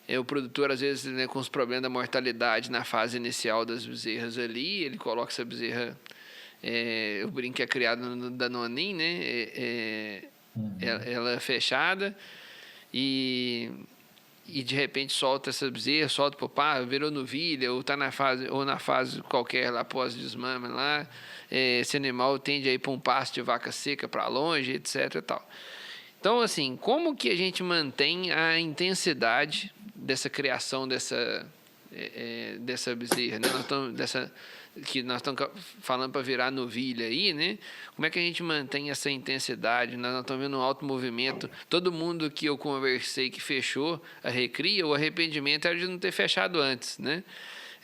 O produtor, às vezes, né, com os problemas da mortalidade na fase inicial das bezerras ali, ele coloca essa bezerra, o brinco é criado no Danonim, né? Ela é fechada e de repente solta essa bezerra, solta o popá, virou novilha, ou está na fase qualquer lá, pós-desmame lá. Esse animal tende a ir para um pasto de vaca seca para longe, etc. E tal. Então, assim, como que a gente mantém a intensidade dessa criação dessa bezerra, né? Que nós estamos falando para virar novilha aí, né? Como é que a gente mantém essa intensidade? Nós estamos vendo um alto movimento. Todo mundo que eu conversei que fechou a recria, o arrependimento era de não ter fechado antes, né?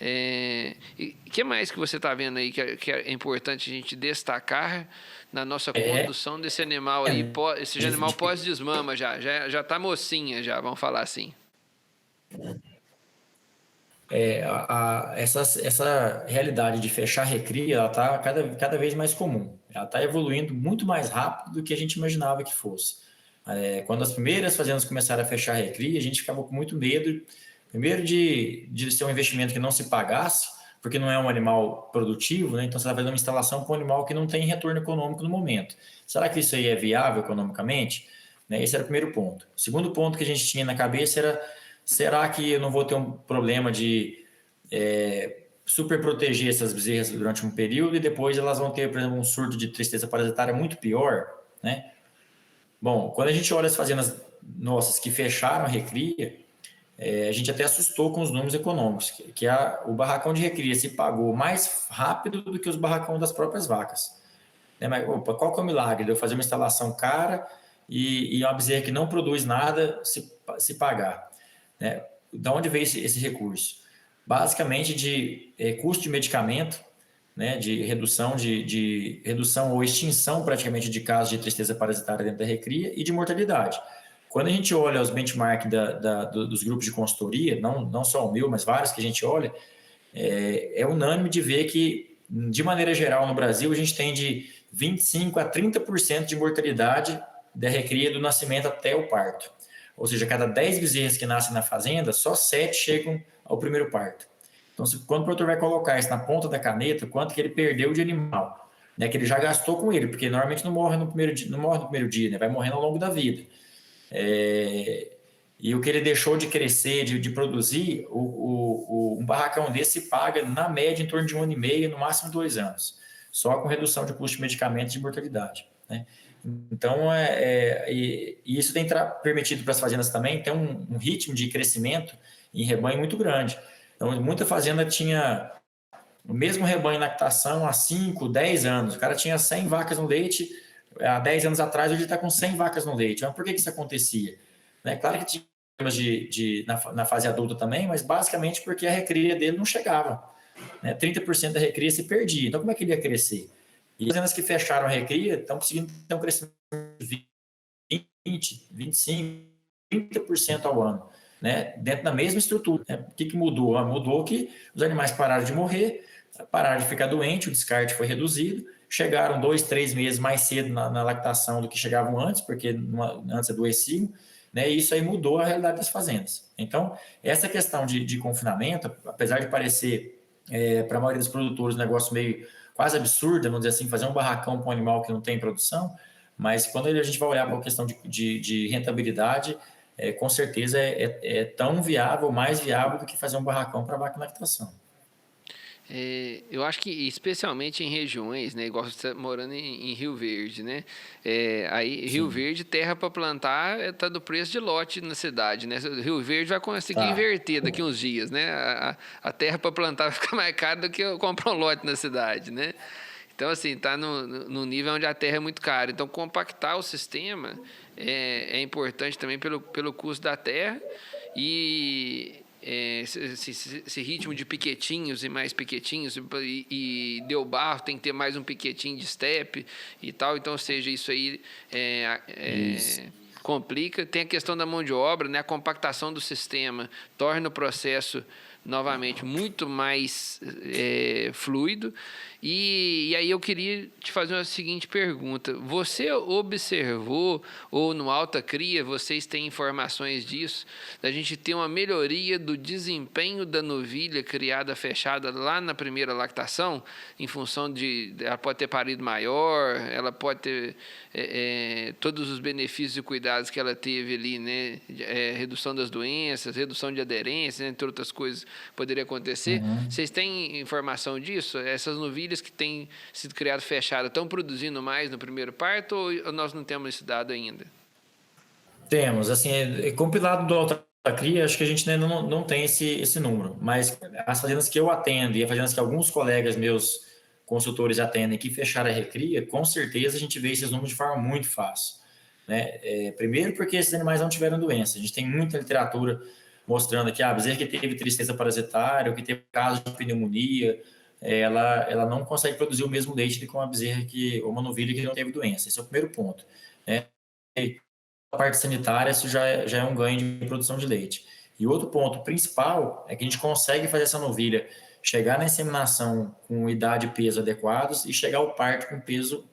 E o que mais que você está vendo aí que é importante a gente destacar na nossa condução desse animal aí, esse animal pós-desmama já está mocinha, vamos falar assim? Essa realidade de fechar a recria, ela está cada vez mais comum. Ela está evoluindo muito mais rápido do que a gente imaginava que fosse. Quando as primeiras fazendas começaram a fechar a recria, a gente ficava com muito medo, primeiro de ser um investimento que não se pagasse, porque não é um animal produtivo, né? Então você está fazendo uma instalação com um animal que não tem retorno econômico no momento. Será que isso aí é viável economicamente? Esse era o primeiro ponto. O segundo ponto que a gente tinha na cabeça era: será que eu não vou ter um problema de super proteger essas bezerras durante um período e depois elas vão ter, por exemplo, um surto de tristeza parasitária muito pior, né? Bom, quando a gente olha as fazendas nossas que fecharam a recria, a gente até assustou com os números econômicos, que o barracão de recria se pagou mais rápido do que os barracões das próprias vacas. Né? Mas, opa, qual que é o milagre de eu fazer uma instalação cara e uma bezerra que não produz nada se pagar? Né? Da onde veio esse recurso? Basicamente de custo de medicamento, né, de redução ou extinção praticamente de casos de tristeza parasitária dentro da recria e de mortalidade. Quando a gente olha os benchmarks dos grupos de consultoria, não só o meu, mas vários que a gente olha, é unânime de ver que, de maneira geral, no Brasil, a gente tem de 25% a 30% de mortalidade da recria do nascimento até o parto. Ou seja, cada 10 bezerras que nascem na fazenda, só 7 chegam ao primeiro parto. Então, quando o produtor vai colocar isso na ponta da caneta, quanto que ele perdeu de animal, né, que ele já gastou com ele, porque normalmente não morre no primeiro dia, né, vai morrendo ao longo da vida. E o que ele deixou de crescer, de produzir, um barracão desse paga, na média, em torno de 1 ano e meio, no máximo 2 anos, só com redução de custo de medicamentos e de mortalidade. Né? Então, e isso tem permitido para as fazendas também ter um ritmo de crescimento em rebanho muito grande. Então, muita fazenda tinha o mesmo rebanho em lactação há 5, 10 anos. O cara tinha 100 vacas no leite há 10 anos atrás, hoje ele está com 100 vacas no leite. Mas por que isso acontecia? Né? Claro que tinha problemas na fase adulta também, mas basicamente porque a recria dele não chegava. Né? 30% da recria se perdia. Então, como é que ele ia crescer? E as fazendas que fecharam a recria estão conseguindo ter um crescimento de 20, 25, 30% ao ano. Né, dentro da mesma estrutura. Né? O que mudou? Mudou que os animais pararam de morrer, pararam de ficar doentes, o descarte foi reduzido, chegaram 2, 3 meses mais cedo na lactação do que chegavam antes, porque antes adoeciam, né, e isso aí mudou a realidade das fazendas. Então, essa questão de confinamento, apesar de parecer, para a maioria dos produtores, um negócio meio quase absurdo, vamos dizer assim, fazer um barracão para um animal que não tem produção, mas quando a gente vai olhar para a questão de rentabilidade, com certeza é tão viável, mais viável do que fazer um barracão para vaca em lactação. Eu acho que especialmente em regiões, né, igual você está morando em Rio Verde, né? Aí Rio Sim. Verde, terra para plantar está do preço de lote na cidade, né? Rio Verde vai conseguir inverter daqui uns dias, né? A terra para plantar vai ficar mais cara do que eu comprar um lote na cidade, né? Então, assim, está no nível onde a terra é muito cara. Então, compactar o sistema é importante também pelo custo da terra e esse ritmo de piquetinhos e mais piquetinhos e deu barro, tem que ter mais um piquetinho de step e tal. Então, ou seja, isso aí complica. Tem a questão da mão de obra, né? A compactação do sistema torna o processo novamente muito mais fluido. E aí eu queria te fazer uma seguinte pergunta: você observou, ou no Alta Cria vocês têm informações disso, da gente ter uma melhoria do desempenho da novilha criada fechada lá na primeira lactação, em função de ela pode ter parido maior, ela pode ter todos os benefícios e cuidados que ela teve ali, né? Redução das doenças, redução de aderência, entre outras coisas poderia acontecer. Vocês têm informação disso? Essas novilhas que têm sido criadas fechadas estão produzindo mais no primeiro parto ou nós não temos esse dado ainda? Temos, assim, compilado do Alta Cria, acho que a gente ainda não tem esse número, mas as fazendas que eu atendo e as fazendas que alguns colegas meus consultores atendem que fecharam a recria, com certeza a gente vê esses números de forma muito fácil. Né? Primeiro porque esses animais não tiveram doença, a gente tem muita literatura mostrando que a bezerra que teve tristeza parasitária ou que teve caso de pneumonia, ela não consegue produzir o mesmo leite que uma bezerra ou uma novilha que não teve doença. Esse é o primeiro ponto. Né? E a parte sanitária, isso já é um ganho de produção de leite. E outro ponto principal é que a gente consegue fazer essa novilha chegar na inseminação com idade e peso adequados e chegar ao parto com peso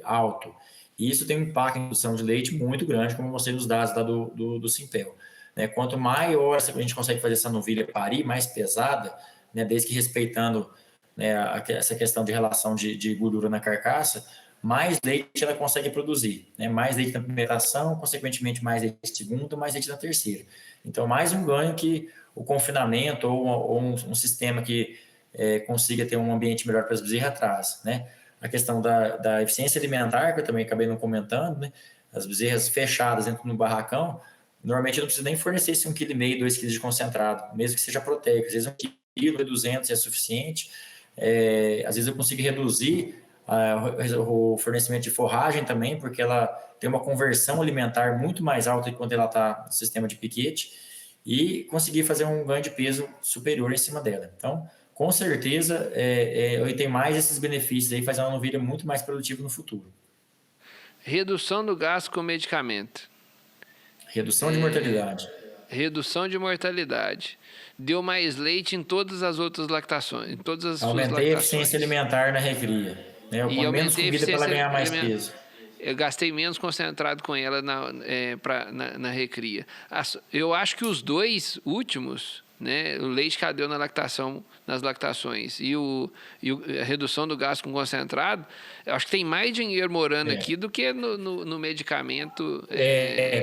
alto. E isso tem um impacto em produção de leite muito grande, como eu mostrei nos dados lá do Simpel. Né? Quanto maior a gente consegue fazer essa novilha parir, mais pesada, né, desde que respeitando, né, essa questão de relação de gordura na carcaça, mais leite ela consegue produzir. Né? Mais leite na primeira ação, consequentemente mais leite na segunda, mais leite na terceira. Então, mais um ganho que o confinamento ou um sistema que consiga ter um ambiente melhor para as bezerras traz. Né? A questão da eficiência alimentar, que eu também acabei não comentando, né? As bezerras fechadas dentro do barracão, normalmente eu não preciso nem fornecer esse 1,5 kg, 2 kg de concentrado, mesmo que seja proteico. Às vezes 1,2 kg é suficiente. Às vezes eu consigo reduzir o fornecimento de forragem também, porque ela tem uma conversão alimentar muito mais alta quando ela está no sistema de piquete, e conseguir fazer um ganho de peso superior em cima dela. Então, com certeza, eu tenho mais esses benefícios aí, fazendo uma novilha muito mais produtiva no futuro. Redução do gasto com medicamento. Redução de mortalidade. Redução de mortalidade. Deu mais leite em todas as outras lactações, em todas as suas Aumentei lactações. a eficiência alimentar na recria. Né? Eu como menos comida para ela ganhar mais peso. Eu gastei menos concentrado com ela na recria. Eu acho que os dois últimos, né, o leite que ela deu nas lactações e a redução do gasto com concentrado, eu acho que tem mais dinheiro morando aqui do que no medicamento.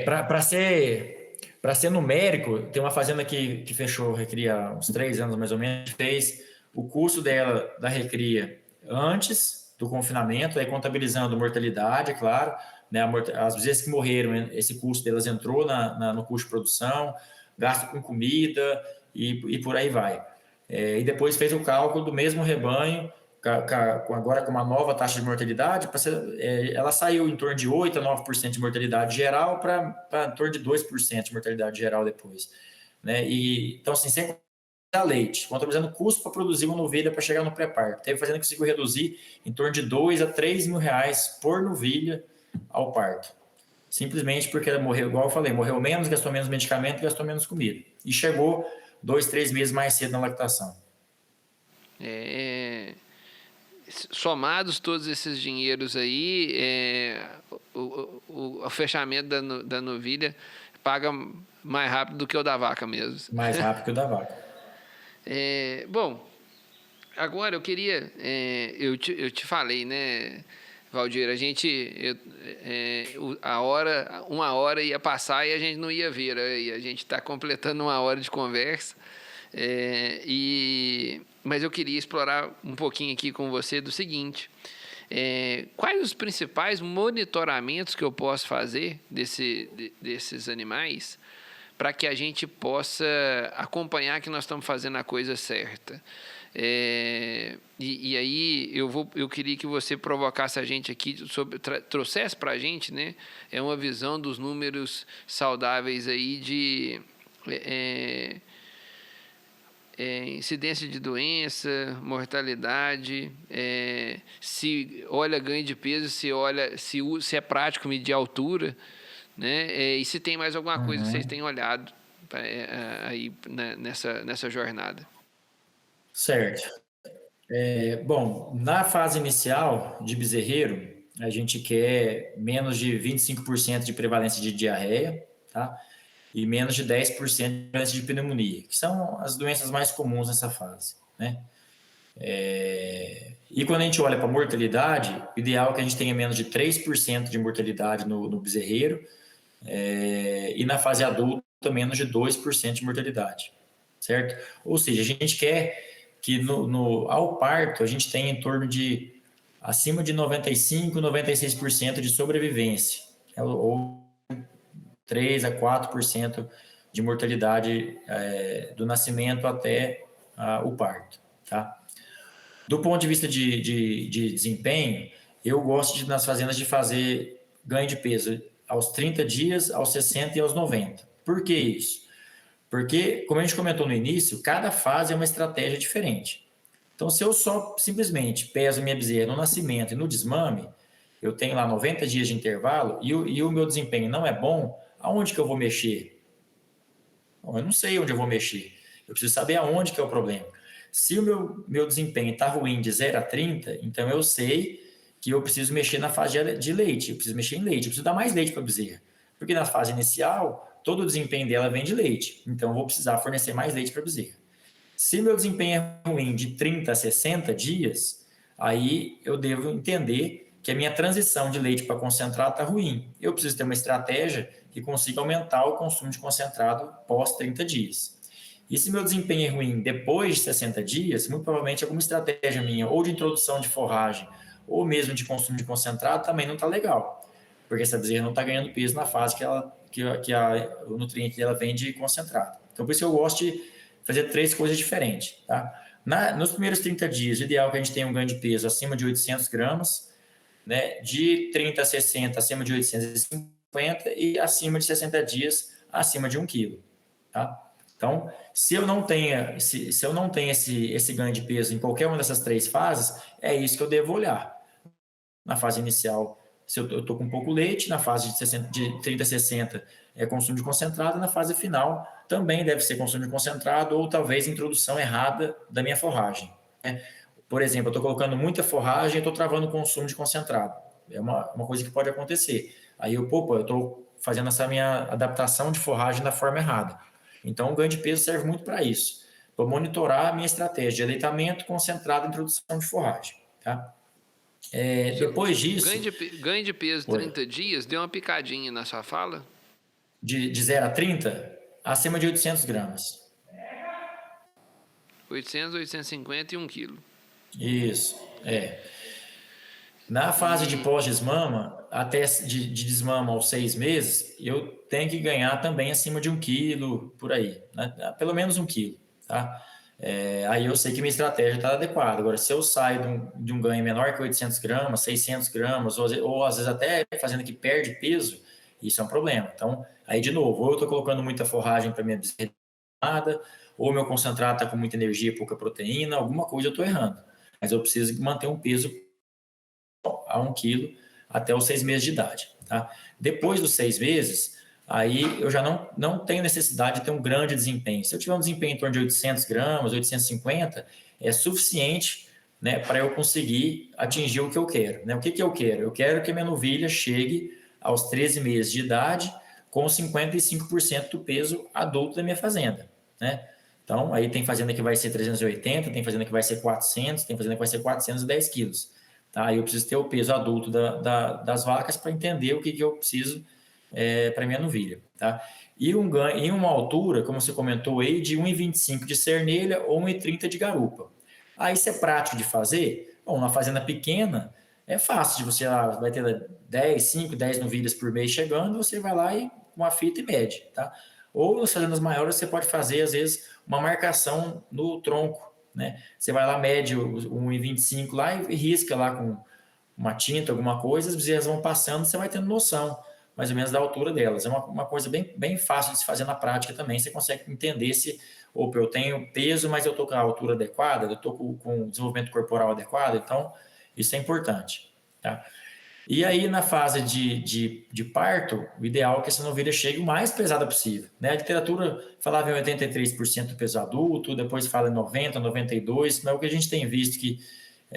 Para ser numérico, tem uma fazenda que fechou recria há uns 3 anos mais ou menos, fez o custo dela da recria antes do confinamento, aí contabilizando mortalidade, é claro, né, as vezes que morreram, esse custo delas entrou no custo de produção, gasto com comida e por aí vai. E depois fez o cálculo do mesmo rebanho, agora com uma nova taxa de mortalidade, ela saiu em torno de 8% a 9% de mortalidade geral para em torno de 2% de mortalidade geral depois. Né? Então, assim, sem leite, contabilizando o custo para produzir uma novilha para chegar no pré-parto. Teve fazenda que conseguiu reduzir em torno de 2 a 3 mil reais por novilha ao parto. Simplesmente porque ela morreu, igual eu falei, morreu menos, gastou menos medicamento, gastou menos comida. E chegou 2, 3 meses mais cedo na lactação. Somados todos esses dinheiros aí, o fechamento da novilha paga mais rápido do que o da vaca mesmo. Mais rápido que o da vaca. Bom, agora eu queria, eu te falei, né, Valdir, uma hora ia passar e a gente não ia ver, e a gente está completando 1 hora de conversa, mas eu queria explorar um pouquinho aqui com você do seguinte: quais os principais monitoramentos que eu posso fazer desses animais para que a gente possa acompanhar que nós estamos fazendo a coisa certa? E aí eu queria que você provocasse a gente aqui, trouxesse para a gente, né, uma visão dos números saudáveis aí de incidência de doença, mortalidade, se olha ganho de peso, se é prático medir a altura, né? E se tem mais alguma coisa que vocês têm olhado aí nessa jornada. Certo. Bom, na fase inicial de bezerreiro, a gente quer menos de 25% de prevalência de diarreia, tá? E menos de 10% de prevalência de pneumonia, que são as doenças mais comuns nessa fase, né? E quando a gente olha para a mortalidade, o ideal é que a gente tenha menos de 3% de mortalidade no bezerreiro, e na fase adulta menos de 2% de mortalidade, certo? Ou seja, a gente quer que ao parto a gente tenha em torno de acima de 95%, 96% de sobrevivência, ou 3 a 4% de mortalidade do nascimento até o parto, tá? Do ponto de vista de desempenho, eu gosto nas fazendas de fazer ganho de peso aos 30 dias, aos 60 e aos 90. Por que isso? Porque, como a gente comentou no início, cada fase é uma estratégia diferente. Então, se eu só simplesmente peso minha bezerra no nascimento e no desmame, eu tenho lá 90 dias de intervalo e o meu desempenho não é bom, aonde que eu vou mexer? Bom, eu não sei onde eu vou mexer. Eu preciso saber aonde que é o problema. Se o meu desempenho está ruim de 0 a 30, então eu sei que eu preciso mexer na fase de leite, eu preciso mexer em leite, eu preciso dar mais leite para a bezerra. Porque na fase inicial, todo o desempenho dela vem de leite, então eu vou precisar fornecer mais leite para a bezerra. Se meu desempenho é ruim de 30 a 60 dias, aí eu devo entender que a minha transição de leite para concentrado está ruim. Eu preciso ter uma estratégia que consiga aumentar o consumo de concentrado pós 30 dias. E se meu desempenho é ruim depois de 60 dias, muito provavelmente alguma estratégia minha, ou de introdução de forragem, ou mesmo de consumo de concentrado, também não está legal. Porque essa bezerra não está ganhando peso na fase que o nutriente dela vem de concentrado. Então, por isso eu gosto de fazer 3 coisas diferentes. Tá? Nos primeiros 30 dias, o ideal é que a gente tenha um ganho de peso acima de 800 gramas, né? De 30 a 60 acima de 850 e acima de 60 dias acima de 1 quilo. Tá? Então, se eu não tenho esse ganho de peso em qualquer uma dessas 3 fases, é isso que eu devo olhar. Na fase inicial, se eu estou com pouco leite, na fase de 30 a 60 é consumo de concentrado, na fase final também deve ser consumo de concentrado ou talvez introdução errada da minha forragem. Né? Por exemplo, eu estou colocando muita forragem e estou travando o consumo de concentrado. É uma coisa que pode acontecer. Aí eu estou fazendo essa minha adaptação de forragem da forma errada. Então, o ganho de peso serve muito para isso, para monitorar a minha estratégia de aleitamento concentrado e introdução de forragem. Tá? Depois disso... Ganho de peso 30 dias, deu uma picadinha na sua fala? De 0 a 30, acima de 800 gramas. 800, 850 e 1 quilo. Isso, Na fase de pós-desmama, até de desmama aos 6 meses, eu tenho que ganhar também acima de 1 quilo, por aí. Né? Pelo menos 1 quilo, tá? Aí eu sei que minha estratégia está adequada. Agora, se eu saio de um ganho menor que 800 gramas, 600 gramas, ou às vezes até fazendo que perde peso, isso é um problema. Então, aí de novo, ou eu estou colocando muita forragem para minha bezerra, ou meu concentrado está com muita energia e pouca proteína, alguma coisa eu estou errando. Mas eu preciso manter um peso a 1 quilo até os 6 meses de idade. Tá? Depois dos 6 meses, aí eu já não tenho necessidade de ter um grande desempenho. Se eu tiver um desempenho em torno de 800 gramas, 850, é suficiente, né, para eu conseguir atingir o que eu quero. Né? O que eu quero? Eu quero que a minha novilha chegue aos 13 meses de idade com 55% do peso adulto da minha fazenda. Né? Então, aí tem fazenda que vai ser 380, tem fazenda que vai ser 400, tem fazenda que vai ser 410 quilos. Tá? Eu preciso ter o peso adulto das vacas para entender o que eu preciso para minha novilha. Tá? E em uma altura, como você comentou aí, de 1,25 de cernelha ou 1,30 de garupa. Aí isso é prático de fazer? Bom, na fazenda pequena, é fácil de você vai ter 5, 10 novilhas por mês chegando, você vai lá e com a fita e mede. Tá? Ou nas fazendas maiores, você pode fazer, às vezes, uma marcação no tronco. Né? Você vai lá, mede o 1,25 lá e risca lá com uma tinta, alguma coisa, as bezerras vão passando, você vai tendo noção, mais ou menos, da altura delas. É uma coisa bem fácil de se fazer na prática também, você consegue entender se, opa, eu tenho peso, mas eu estou com a altura adequada, eu estou com o desenvolvimento corporal adequado, então isso é importante. Tá? E aí, na fase de parto, o ideal é que essa novilha chegue o mais pesada possível. Né? A literatura falava em 83% do peso adulto, depois fala em 90%, 92%, mas o que a gente tem visto que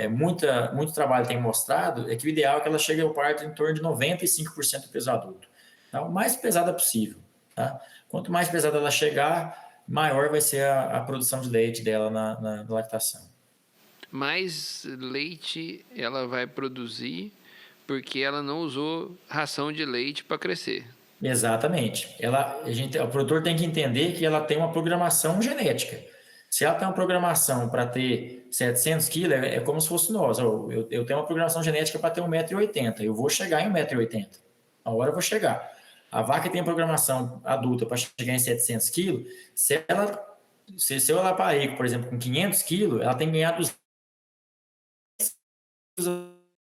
muito trabalho tem mostrado é que o ideal é que ela chegue ao parto em torno de 95% do peso adulto. Então, o mais pesada possível. Tá? Quanto mais pesada ela chegar, maior vai ser a produção de leite dela na lactação. Mais leite ela vai produzir porque ela não usou ração de leite para crescer. Exatamente. O produtor tem que entender que ela tem uma programação genética. Se ela tem uma programação para ter 700 quilos, é como se fosse nós. Eu tenho uma programação genética para ter 1,80 m. Eu vou chegar em 1,80 m. A hora eu vou chegar. A vaca tem a programação adulta para chegar em 700 quilos. Se eu ela parir, por exemplo, com 500 quilos, ela tem que ganhar 200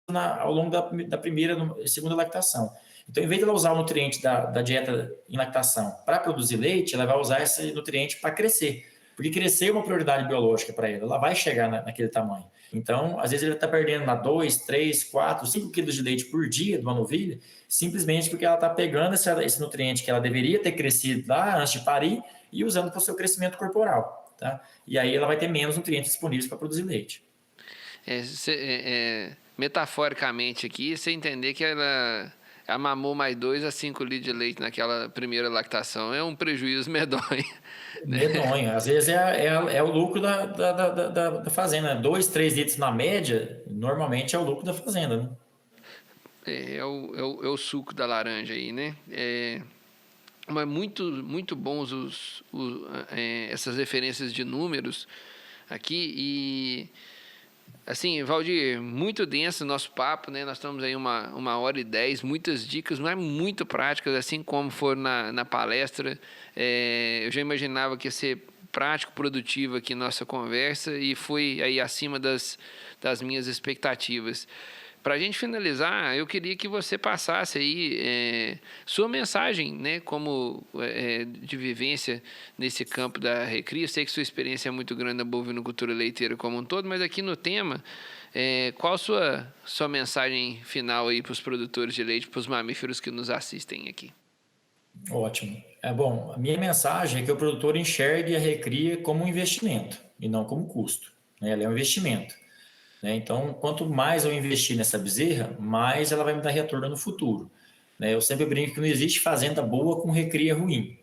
ao longo da primeira e segunda lactação. Então, em vez de ela usar o nutriente da dieta em lactação para produzir leite, ela vai usar esse nutriente para crescer. Porque crescer é uma prioridade biológica para ela. Ela vai chegar naquele tamanho. Então, às vezes, ele está perdendo 2, 3, 4, 5 quilos de leite por dia de uma novilha, simplesmente porque ela está pegando esse nutriente que ela deveria ter crescido lá antes de parir e usando para o seu crescimento corporal. Tá? E aí ela vai ter menos nutrientes disponíveis para produzir leite. Metaforicamente aqui, você entender que ela mamou mais 2 a 5 litros de leite naquela primeira lactação é um prejuízo medonho. Né? Medonho. Às vezes é o lucro da fazenda. 2, 3 litros na média, normalmente é o lucro da fazenda. Né? É o suco da laranja aí, né? Mas muito bons essas referências de números aqui. E Assim, Valdir, muito denso o nosso papo, né? Nós estamos aí 1h10, muitas dicas, mas muito práticas, assim como foram na palestra. Eu já imaginava que ia ser prático, produtivo aqui nossa conversa e foi aí acima das minhas expectativas. Para a gente finalizar, eu queria que você passasse aí sua mensagem, né, como de vivência nesse campo da recria. Eu sei que sua experiência é muito grande na bovinocultura leiteira como um todo, mas aqui no tema, qual sua mensagem final aí para os produtores de leite, para os mamíferos que nos assistem aqui? Ótimo. Bom, a minha mensagem é que o produtor enxergue a recria como um investimento e não como custo, né? Ela é um investimento, né? Então, quanto mais eu investir nessa bezerra, mais ela vai me dar retorno no futuro, né? Eu sempre brinco que não existe fazenda boa com recria ruim,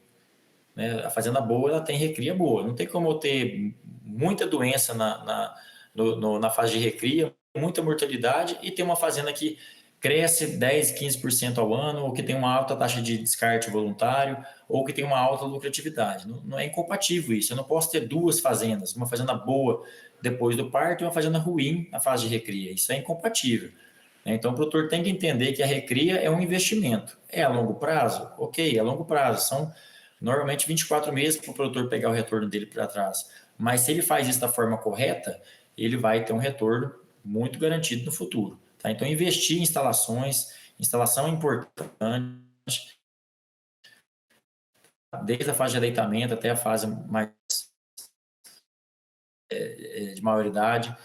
né? A fazenda boa, ela tem recria boa. Não tem como eu ter muita doença na fase de recria, muita mortalidade e ter uma fazenda que cresce 10, 15% ao ano, ou que tem uma alta taxa de descarte voluntário, ou que tem uma alta lucratividade. Não é incompatível isso. Eu não posso ter duas fazendas, uma fazenda boa depois do parto e uma fazenda ruim na fase de recria. Isso é incompatível. Então, o produtor tem que entender que a recria é um investimento. É a longo prazo? Ok, é a longo prazo. São normalmente 24 meses para o produtor pegar o retorno dele para trás. Mas se ele faz isso da forma correta, ele vai ter um retorno muito garantido no futuro. Tá? Então, investir em instalações, instalação é importante, desde a fase de aleitamento até a fase mais de maioridade,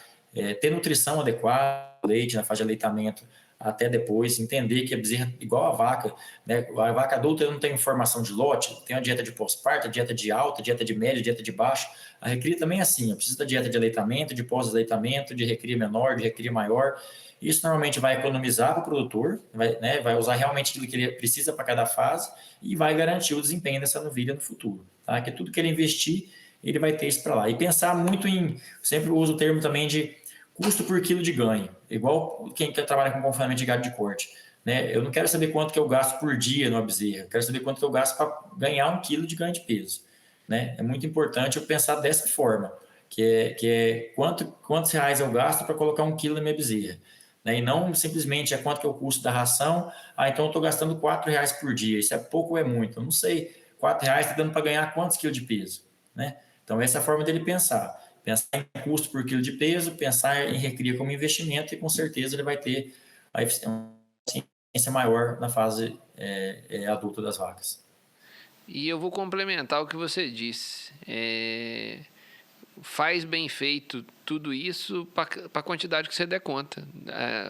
ter nutrição adequada, leite na fase de aleitamento até depois, entender que a bezerra, igual a vaca, né? A vaca adulta não tem informação de lote, tem a dieta de pós-parto, a dieta de alta, dieta de média, dieta de baixa. A recria também é assim, eu preciso da dieta de aleitamento, de pós-aleitamento, de recria menor, de recria maior. Isso normalmente vai economizar para o produtor, vai usar realmente aquilo que ele precisa para cada fase e vai garantir o desempenho dessa novilha no futuro. Tá? Que tudo que ele investir, ele vai ter isso para lá. E pensar muito em, sempre uso o termo também de custo por quilo de ganho, igual quem trabalha com confinamento de gado de corte. Né? Eu não quero saber quanto que eu gasto por dia numa bezerra, eu quero saber quanto que eu gasto para ganhar 1 quilo de ganho de peso. Né? É muito importante eu pensar dessa forma, que é quantos reais eu gasto para colocar 1 quilo na minha bezerra. Né? E não simplesmente é quanto que é o custo da ração, então eu estou gastando R$ 4 por dia, isso é pouco ou é muito? Eu não sei, R$ 4 está dando para ganhar quantos quilos de peso? Né? Então essa é a forma dele pensar em custo por quilo de peso, pensar em recria como investimento e com certeza ele vai ter a eficiência maior na fase adulta das vacas. E eu vou complementar o que você disse. Faz bem feito tudo isso para a quantidade que você der conta.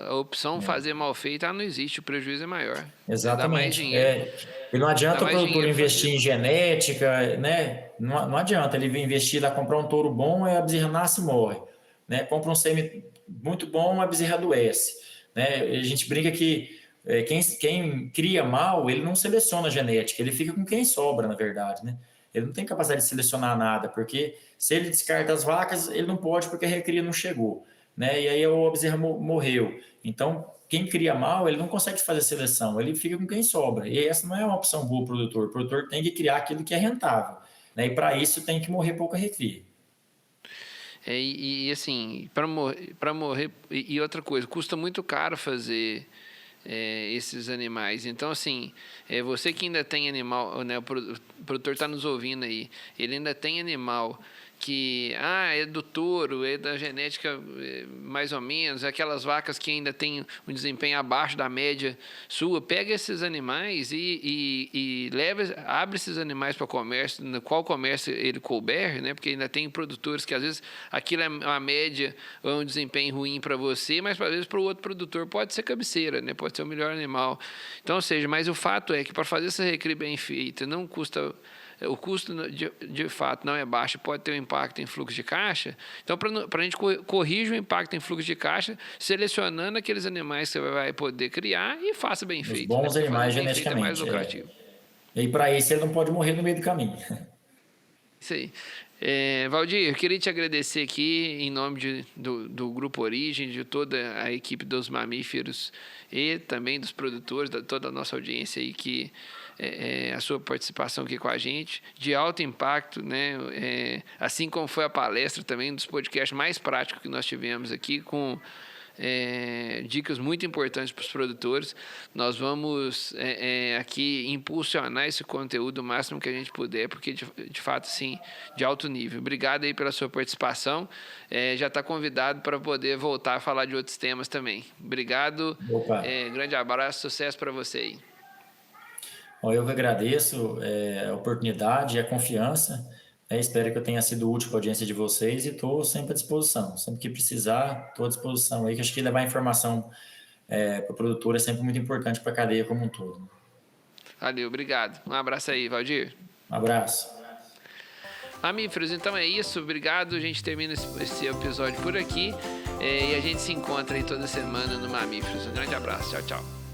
A opção fazer mal feita não existe, o prejuízo é maior. Exatamente. Dá mais dinheiro. E não adianta o produtor investir em genética, né? Não adianta ele investir lá, comprar um touro bom e a bezerra nasce e morre. Né? Compra um sêmen muito bom, a bezerra adoece. Né? A gente brinca que quem cria mal, ele não seleciona a genética, ele fica com quem sobra, na verdade, né? Ele não tem capacidade de selecionar nada, porque se ele descarta as vacas, ele não pode porque a recria não chegou, né? E aí a bezerra morreu. Então, quem cria mal, ele não consegue fazer seleção, ele fica com quem sobra. E essa não é uma opção boa para o produtor. O produtor tem que criar aquilo que é rentável, né? E para isso tem que morrer pouca recria. E assim, para morrer, e outra coisa, custa muito caro fazer esses animais. Então, assim, você que ainda tem animal, né, o produtor está nos ouvindo aí, ele ainda tem animal que é do touro, é da genética mais ou menos, aquelas vacas que ainda têm um desempenho abaixo da média sua, pega esses animais e abre esses animais para o comércio, no qual comércio ele couber, né? Porque ainda tem produtores que às vezes aquilo é uma média ou um desempenho ruim para você, mas às vezes para o outro produtor pode ser cabeceira, né? Pode ser o melhor animal. Então, ou seja, mas o fato é que para fazer essa recria bem feita não custa. O custo, de fato, não é baixo, pode ter um impacto em fluxo de caixa. Então, para a gente corrigir o impacto em fluxo de caixa, selecionando aqueles animais que você vai poder criar e faça bem feito. Os bons animais geneticamente. Mais lucrativo. E para isso ele não pode morrer no meio do caminho. Isso aí. Valdir, eu queria te agradecer aqui em nome do Grupo Origem, de toda a equipe dos mamíferos e também dos produtores, da toda a nossa audiência aí, que a sua participação aqui com a gente, de alto impacto, né? Assim como foi a palestra também, um dos podcasts mais práticos que nós tivemos aqui, com dicas muito importantes para os produtores. Nós vamos aqui impulsionar esse conteúdo o máximo que a gente puder, porque de fato, assim, de alto nível. Obrigado aí pela sua participação. Já está convidado para poder voltar a falar de outros temas também. Obrigado. Grande abraço, sucesso para você aí. Bom, eu que agradeço a oportunidade e a confiança. Espero que eu tenha sido útil para a audiência de vocês e estou sempre à disposição. Sempre que precisar, estou à disposição aí, que acho que levar informação para o produtor é sempre muito importante para a cadeia como um todo. Valeu, obrigado. Um abraço aí, Valdir. Um abraço. Mamíferos, então é isso. Obrigado. A gente termina esse episódio por aqui. E a gente se encontra aí toda semana no Mamíferos. Um grande abraço. Tchau, tchau.